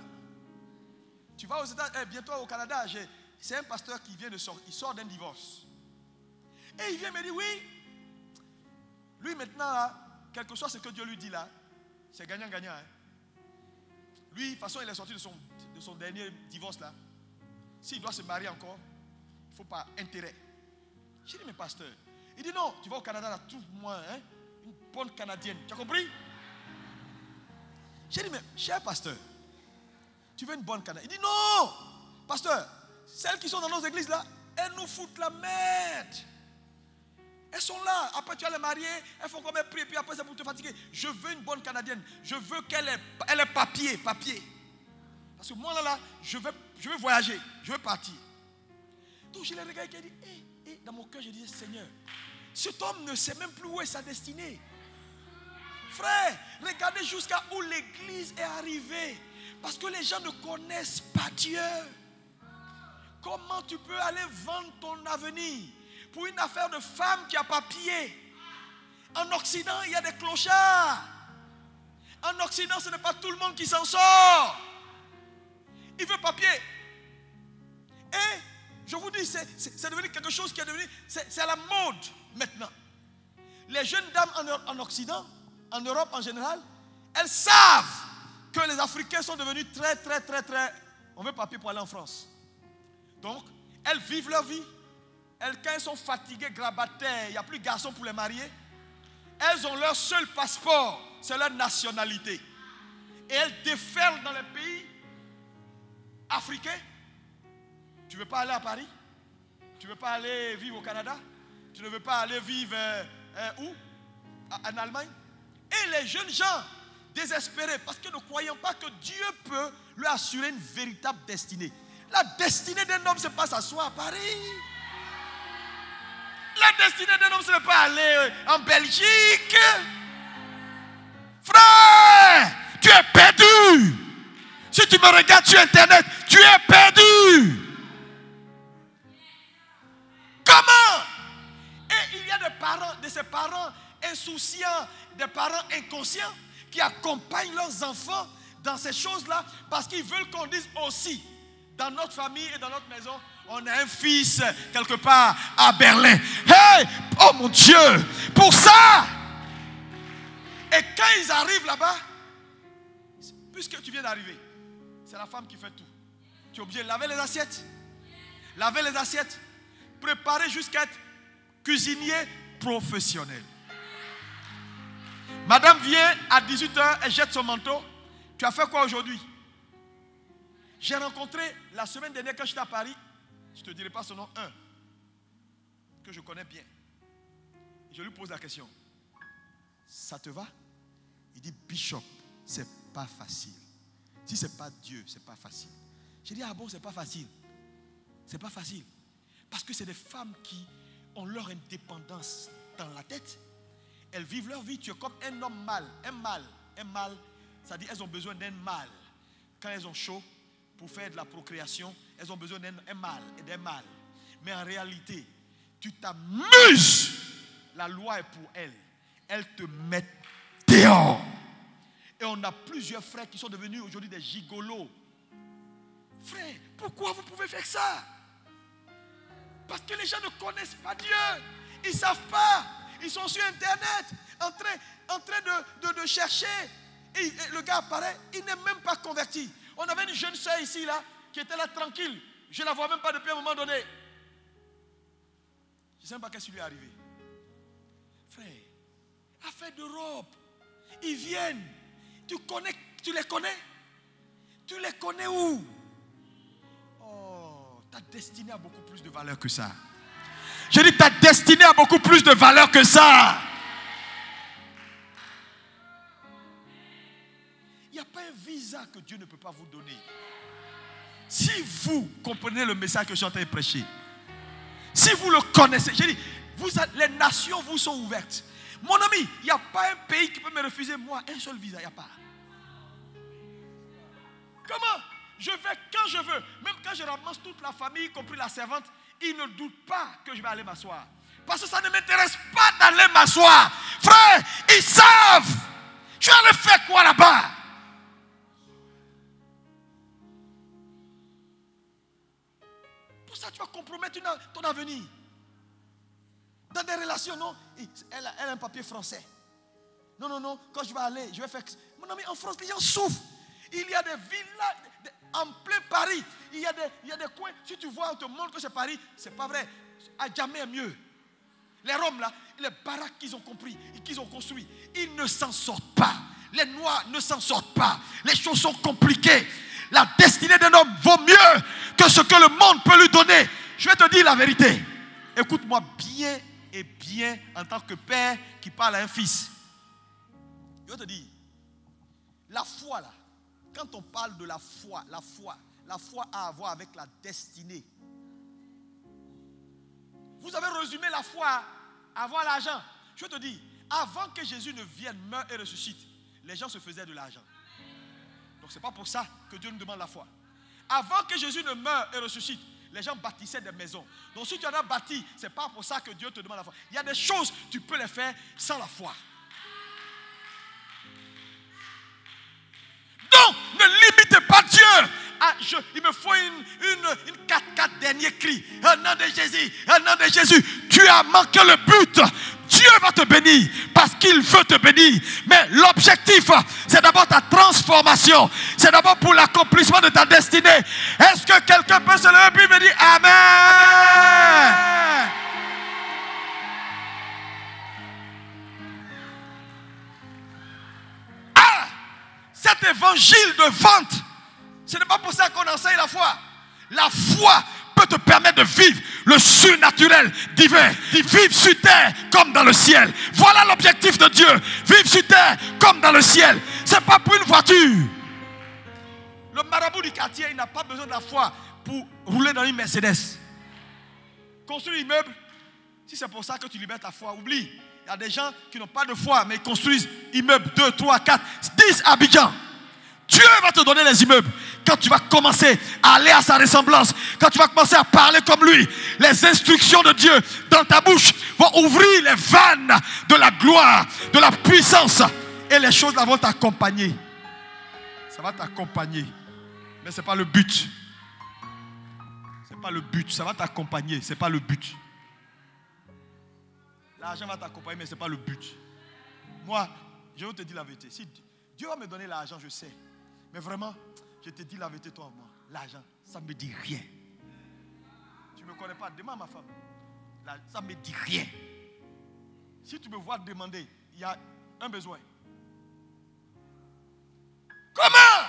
Tu vas aux États-Unis, bientôt au Canada. C'est un pasteur qui vient de sortir, il sort d'un divorce. Et il vient me dire, oui, lui maintenant, là, quel que soit ce que Dieu lui dit là, c'est gagnant-gagnant. Hein. Lui, de toute façon, il est sorti de son dernier divorce là. S'il doit se marier encore, il ne faut pas intérêt. J'ai dit, mais pasteur, il dit non, tu vas au Canada là, trouve-moi hein, une bonne Canadienne. Tu as compris? J'ai dit, mais cher pasteur, tu veux une bonne Canadienne? Il dit non, pasteur, celles qui sont dans nos églises là, elles nous foutent la merde. Elles sont là, après tu vas les marier, elles font comme elles prient, puis après c'est pour te fatiguer. Je veux une bonne Canadienne, je veux qu'elle ait papier. Parce que moi là, je veux voyager, je veux partir. Donc je l'ai regardé et dit, dans mon cœur je disais, Seigneur, cet homme ne sait même plus où est sa destinée. Frère, regardez jusqu'à où l'église est arrivée. Parce que les gens ne connaissent pas Dieu. Comment tu peux aller vendre ton avenir pour une affaire de femme qui a papier? En Occident, il y a des clochards. En Occident, ce n'est pas tout le monde qui s'en sort. Il veut papier. Et je vous dis, c'est devenu quelque chose qui est devenu, c'est la mode maintenant. Les jeunes dames en Occident, en Europe en général, elles savent que les Africains sont devenus très, on veut papier pour aller en France. Donc, elles vivent leur vie. Elles, quand elles sont fatiguées, grabataires, il n'y a plus de garçons pour les marier. Elles ont leur seul passeport, c'est leur nationalité. Et elles déferlent dans les pays africains. Tu ne veux pas aller à Paris? Tu ne veux pas aller vivre au Canada? Tu ne veux pas aller vivre où? En Allemagne? Et les jeunes gens, désespérés, parce que ne croyant pas que Dieu peut lui assurer une véritable destinée. La destinée d'un homme, ce n'est pas s'asseoir à Paris. La destinée d'un homme, ce n'est pas aller en Belgique. Frère, tu es perdu. Si tu me regardes sur Internet, tu es perdu. Comment? Et il y a de ces parents insouciants, des parents inconscients qui accompagnent leurs enfants dans ces choses-là parce qu'ils veulent qu'on dise aussi, dans notre famille et dans notre maison, on a un fils quelque part à Berlin. Hey, oh mon Dieu, pour ça. Et quand ils arrivent là-bas, puisque tu viens d'arriver, c'est la femme qui fait tout. Tu es obligé de laver les assiettes. Laver les assiettes. Préparer jusqu'à être cuisinier professionnel. Madame vient à 18h, elle jette son manteau. Tu as fait quoi aujourd'hui? J'ai rencontré la semaine dernière quand j'étais à Paris, je ne te dirai pas son nom, un que je connais bien. Je lui pose la question. Ça te va? Il dit, Bishop, c'est pas facile. Si c'est pas Dieu, c'est pas facile. J'ai dit, ah bon, c'est pas facile. C'est pas facile. Parce que c'est des femmes qui ont leur indépendance dans la tête. Elles vivent leur vie. Tu es comme un homme mâle. Un mâle, ça dit elles ont besoin d'un mâle. Quand elles ont chaud, pour faire de la procréation, elles ont besoin d'un mâle et d'un mâle. Mais en réalité, tu t'amuses. La loi est pour elles. Elles te mettent dehors. Et on a plusieurs frères qui sont devenus aujourd'hui des gigolos. Frère, pourquoi vous pouvez faire ça? Parce que les gens ne connaissent pas Dieu. Ils ne savent pas. Ils sont sur Internet en train de chercher. Et le gars apparaît, il n'est même pas converti. On avait une jeune soeur ici, là, qui était là tranquille. Je ne la vois même pas depuis un moment donné. Je ne sais même pas qu'est-ce qui lui est arrivé. Frère, affaire d'Europe. Ils viennent. Tu les connais? Tu les connais où? Oh, ta destinée a beaucoup plus de valeur que ça. Je dis, ta destinée a beaucoup plus de valeur que ça. Il n'y a pas un visa que Dieu ne peut pas vous donner. Si vous comprenez le message que je suis en train de prêcher, si vous le connaissez, je dis, les nations vous sont ouvertes. Mon ami, il n'y a pas un pays qui peut me refuser, moi, un seul visa, il n'y a pas. Comment? Je vais quand je veux. Même quand je ramasse toute la famille, y compris la servante, ils ne doutent pas que je vais aller m'asseoir. Parce que ça ne m'intéresse pas d'aller m'asseoir. Frère, ils savent. Je vais aller faire quoi là-bas? Pour ça, tu vas compromettre ton avenir. Dans des relations, non. Elle a un papier français. Non. Quand je vais aller, je vais faire. Mon ami, en France, les gens souffrent. Il y a des villas en plein Paris. Il y a des coins. Si tu vois, on te montre que c'est Paris. C'est pas vrai. À jamais est mieux. Les Roms là, les baraques qu'ils ont compris et qu'ils ont construit, ils ne s'en sortent pas. Les Noirs ne s'en sortent pas. Les choses sont compliquées. La destinée d'un homme vaut mieux que ce que le monde peut lui donner. Je vais te dire la vérité. Écoute-moi bien et bien en tant que père qui parle à un fils. Je vais te dire, la foi là, quand on parle de la foi a à voir avec la destinée. Vous avez résumé la foi à avoir l'argent. Je te dis, avant que Jésus ne vienne, meure et ressuscite, les gens se faisaient de l'argent. Donc ce n'est pas pour ça que Dieu nous demande la foi. Avant que Jésus ne meure et ressuscite, les gens bâtissaient des maisons. Donc si tu en as bâti, ce n'est pas pour ça que Dieu te demande la foi. Il y a des choses, tu peux les faire sans la foi. Ne limitez pas Dieu. Ah, il me faut une 4-4 dernier cri. Au nom de Jésus, au nom de Jésus. Tu as manqué le but. Dieu va te bénir parce qu'il veut te bénir. Mais l'objectif, c'est d'abord ta transformation. C'est d'abord pour l'accomplissement de ta destinée. Est-ce que quelqu'un peut se lever et me dire Amen? Ah! Cet évangile de vente, ce n'est pas pour ça qu'on enseigne la foi. La foi peut te permettre de vivre le surnaturel divin. Vivre sur terre comme dans le ciel. Voilà l'objectif de Dieu. Vivre sur terre comme dans le ciel. Ce n'est pas pour une voiture. Le marabout du quartier, il n'a pas besoin de la foi pour rouler dans une Mercedes. Construire un immeuble, si c'est pour ça que tu libères ta foi, oublie. Il y a des gens qui n'ont pas de foi, mais ils construisent immeubles 2, 3, 4, 10 à Abidjan. Dieu va te donner les immeubles. Quand tu vas commencer à aller à sa ressemblance, quand tu vas commencer à parler comme lui, les instructions de Dieu dans ta bouche vont ouvrir les vannes de la gloire, de la puissance. Et les choses là vont t'accompagner. Ça va t'accompagner. Mais ce n'est pas le but. Ce n'est pas le but. Ça va t'accompagner. Ce n'est pas le but. L'argent va t'accompagner, mais ce n'est pas le but. Moi, je vais te dire la vérité. Si Dieu va me donner l'argent, je sais. Mais vraiment, je te dis la vérité, toi, moi. L'argent, ça ne me dit rien. Tu ne me connais pas. Demande à ma femme. Ça ne me dit rien. Si tu me vois demander, il y a un besoin. Comment?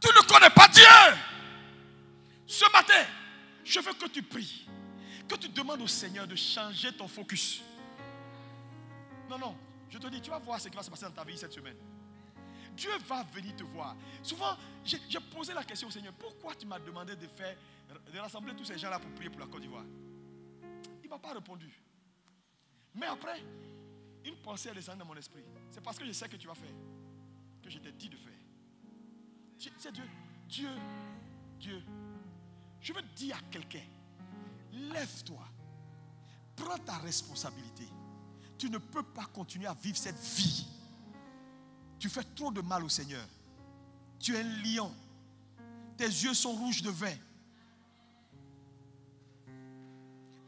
Tu ne connais pas Dieu. Ce matin, je veux que tu pries. Que tu demandes au Seigneur de changer ton focus. Non, je te dis, tu vas voir ce qui va se passer dans ta vie cette semaine. Dieu va venir te voir. Souvent, j'ai posé la question au Seigneur, pourquoi tu m'as demandé de rassembler tous ces gens-là pour prier pour la Côte d'Ivoire? Il ne m'a pas répondu. Mais après, une pensée est descendue dans mon esprit. C'est parce que je sais que tu vas faire, que je t'ai dit de faire. C'est Dieu. Je veux dire à quelqu'un, lève-toi, prends ta responsabilité. Tu ne peux pas continuer à vivre cette vie. Tu fais trop de mal au Seigneur. Tu es un lion. Tes yeux sont rouges de vin.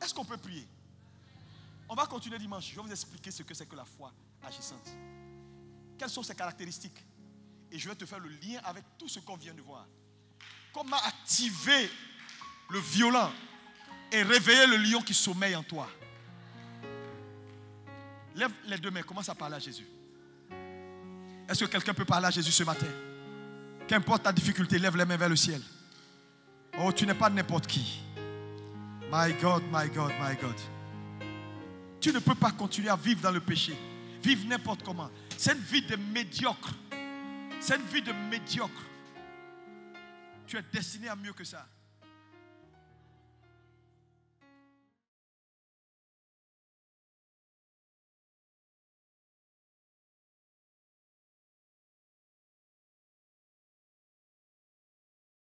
Est-ce qu'on peut prier? On va continuer dimanche. Je vais vous expliquer ce que c'est que la foi agissante. Quelles sont ses caractéristiques? Et je vais te faire le lien avec tout ce qu'on vient de voir. Comment activer le violent et réveiller le lion qui sommeille en toi. Lève les deux mains, commence à parler à Jésus. Est-ce que quelqu'un peut parler à Jésus ce matin? Qu'importe ta difficulté, lève les mains vers le ciel. Oh, tu n'es pas n'importe qui. My God, my God, my God. Tu ne peux pas continuer à vivre dans le péché. Vivre n'importe comment. C'est une vie de médiocre. C'est une vie de médiocre. Tu es destiné à mieux que ça.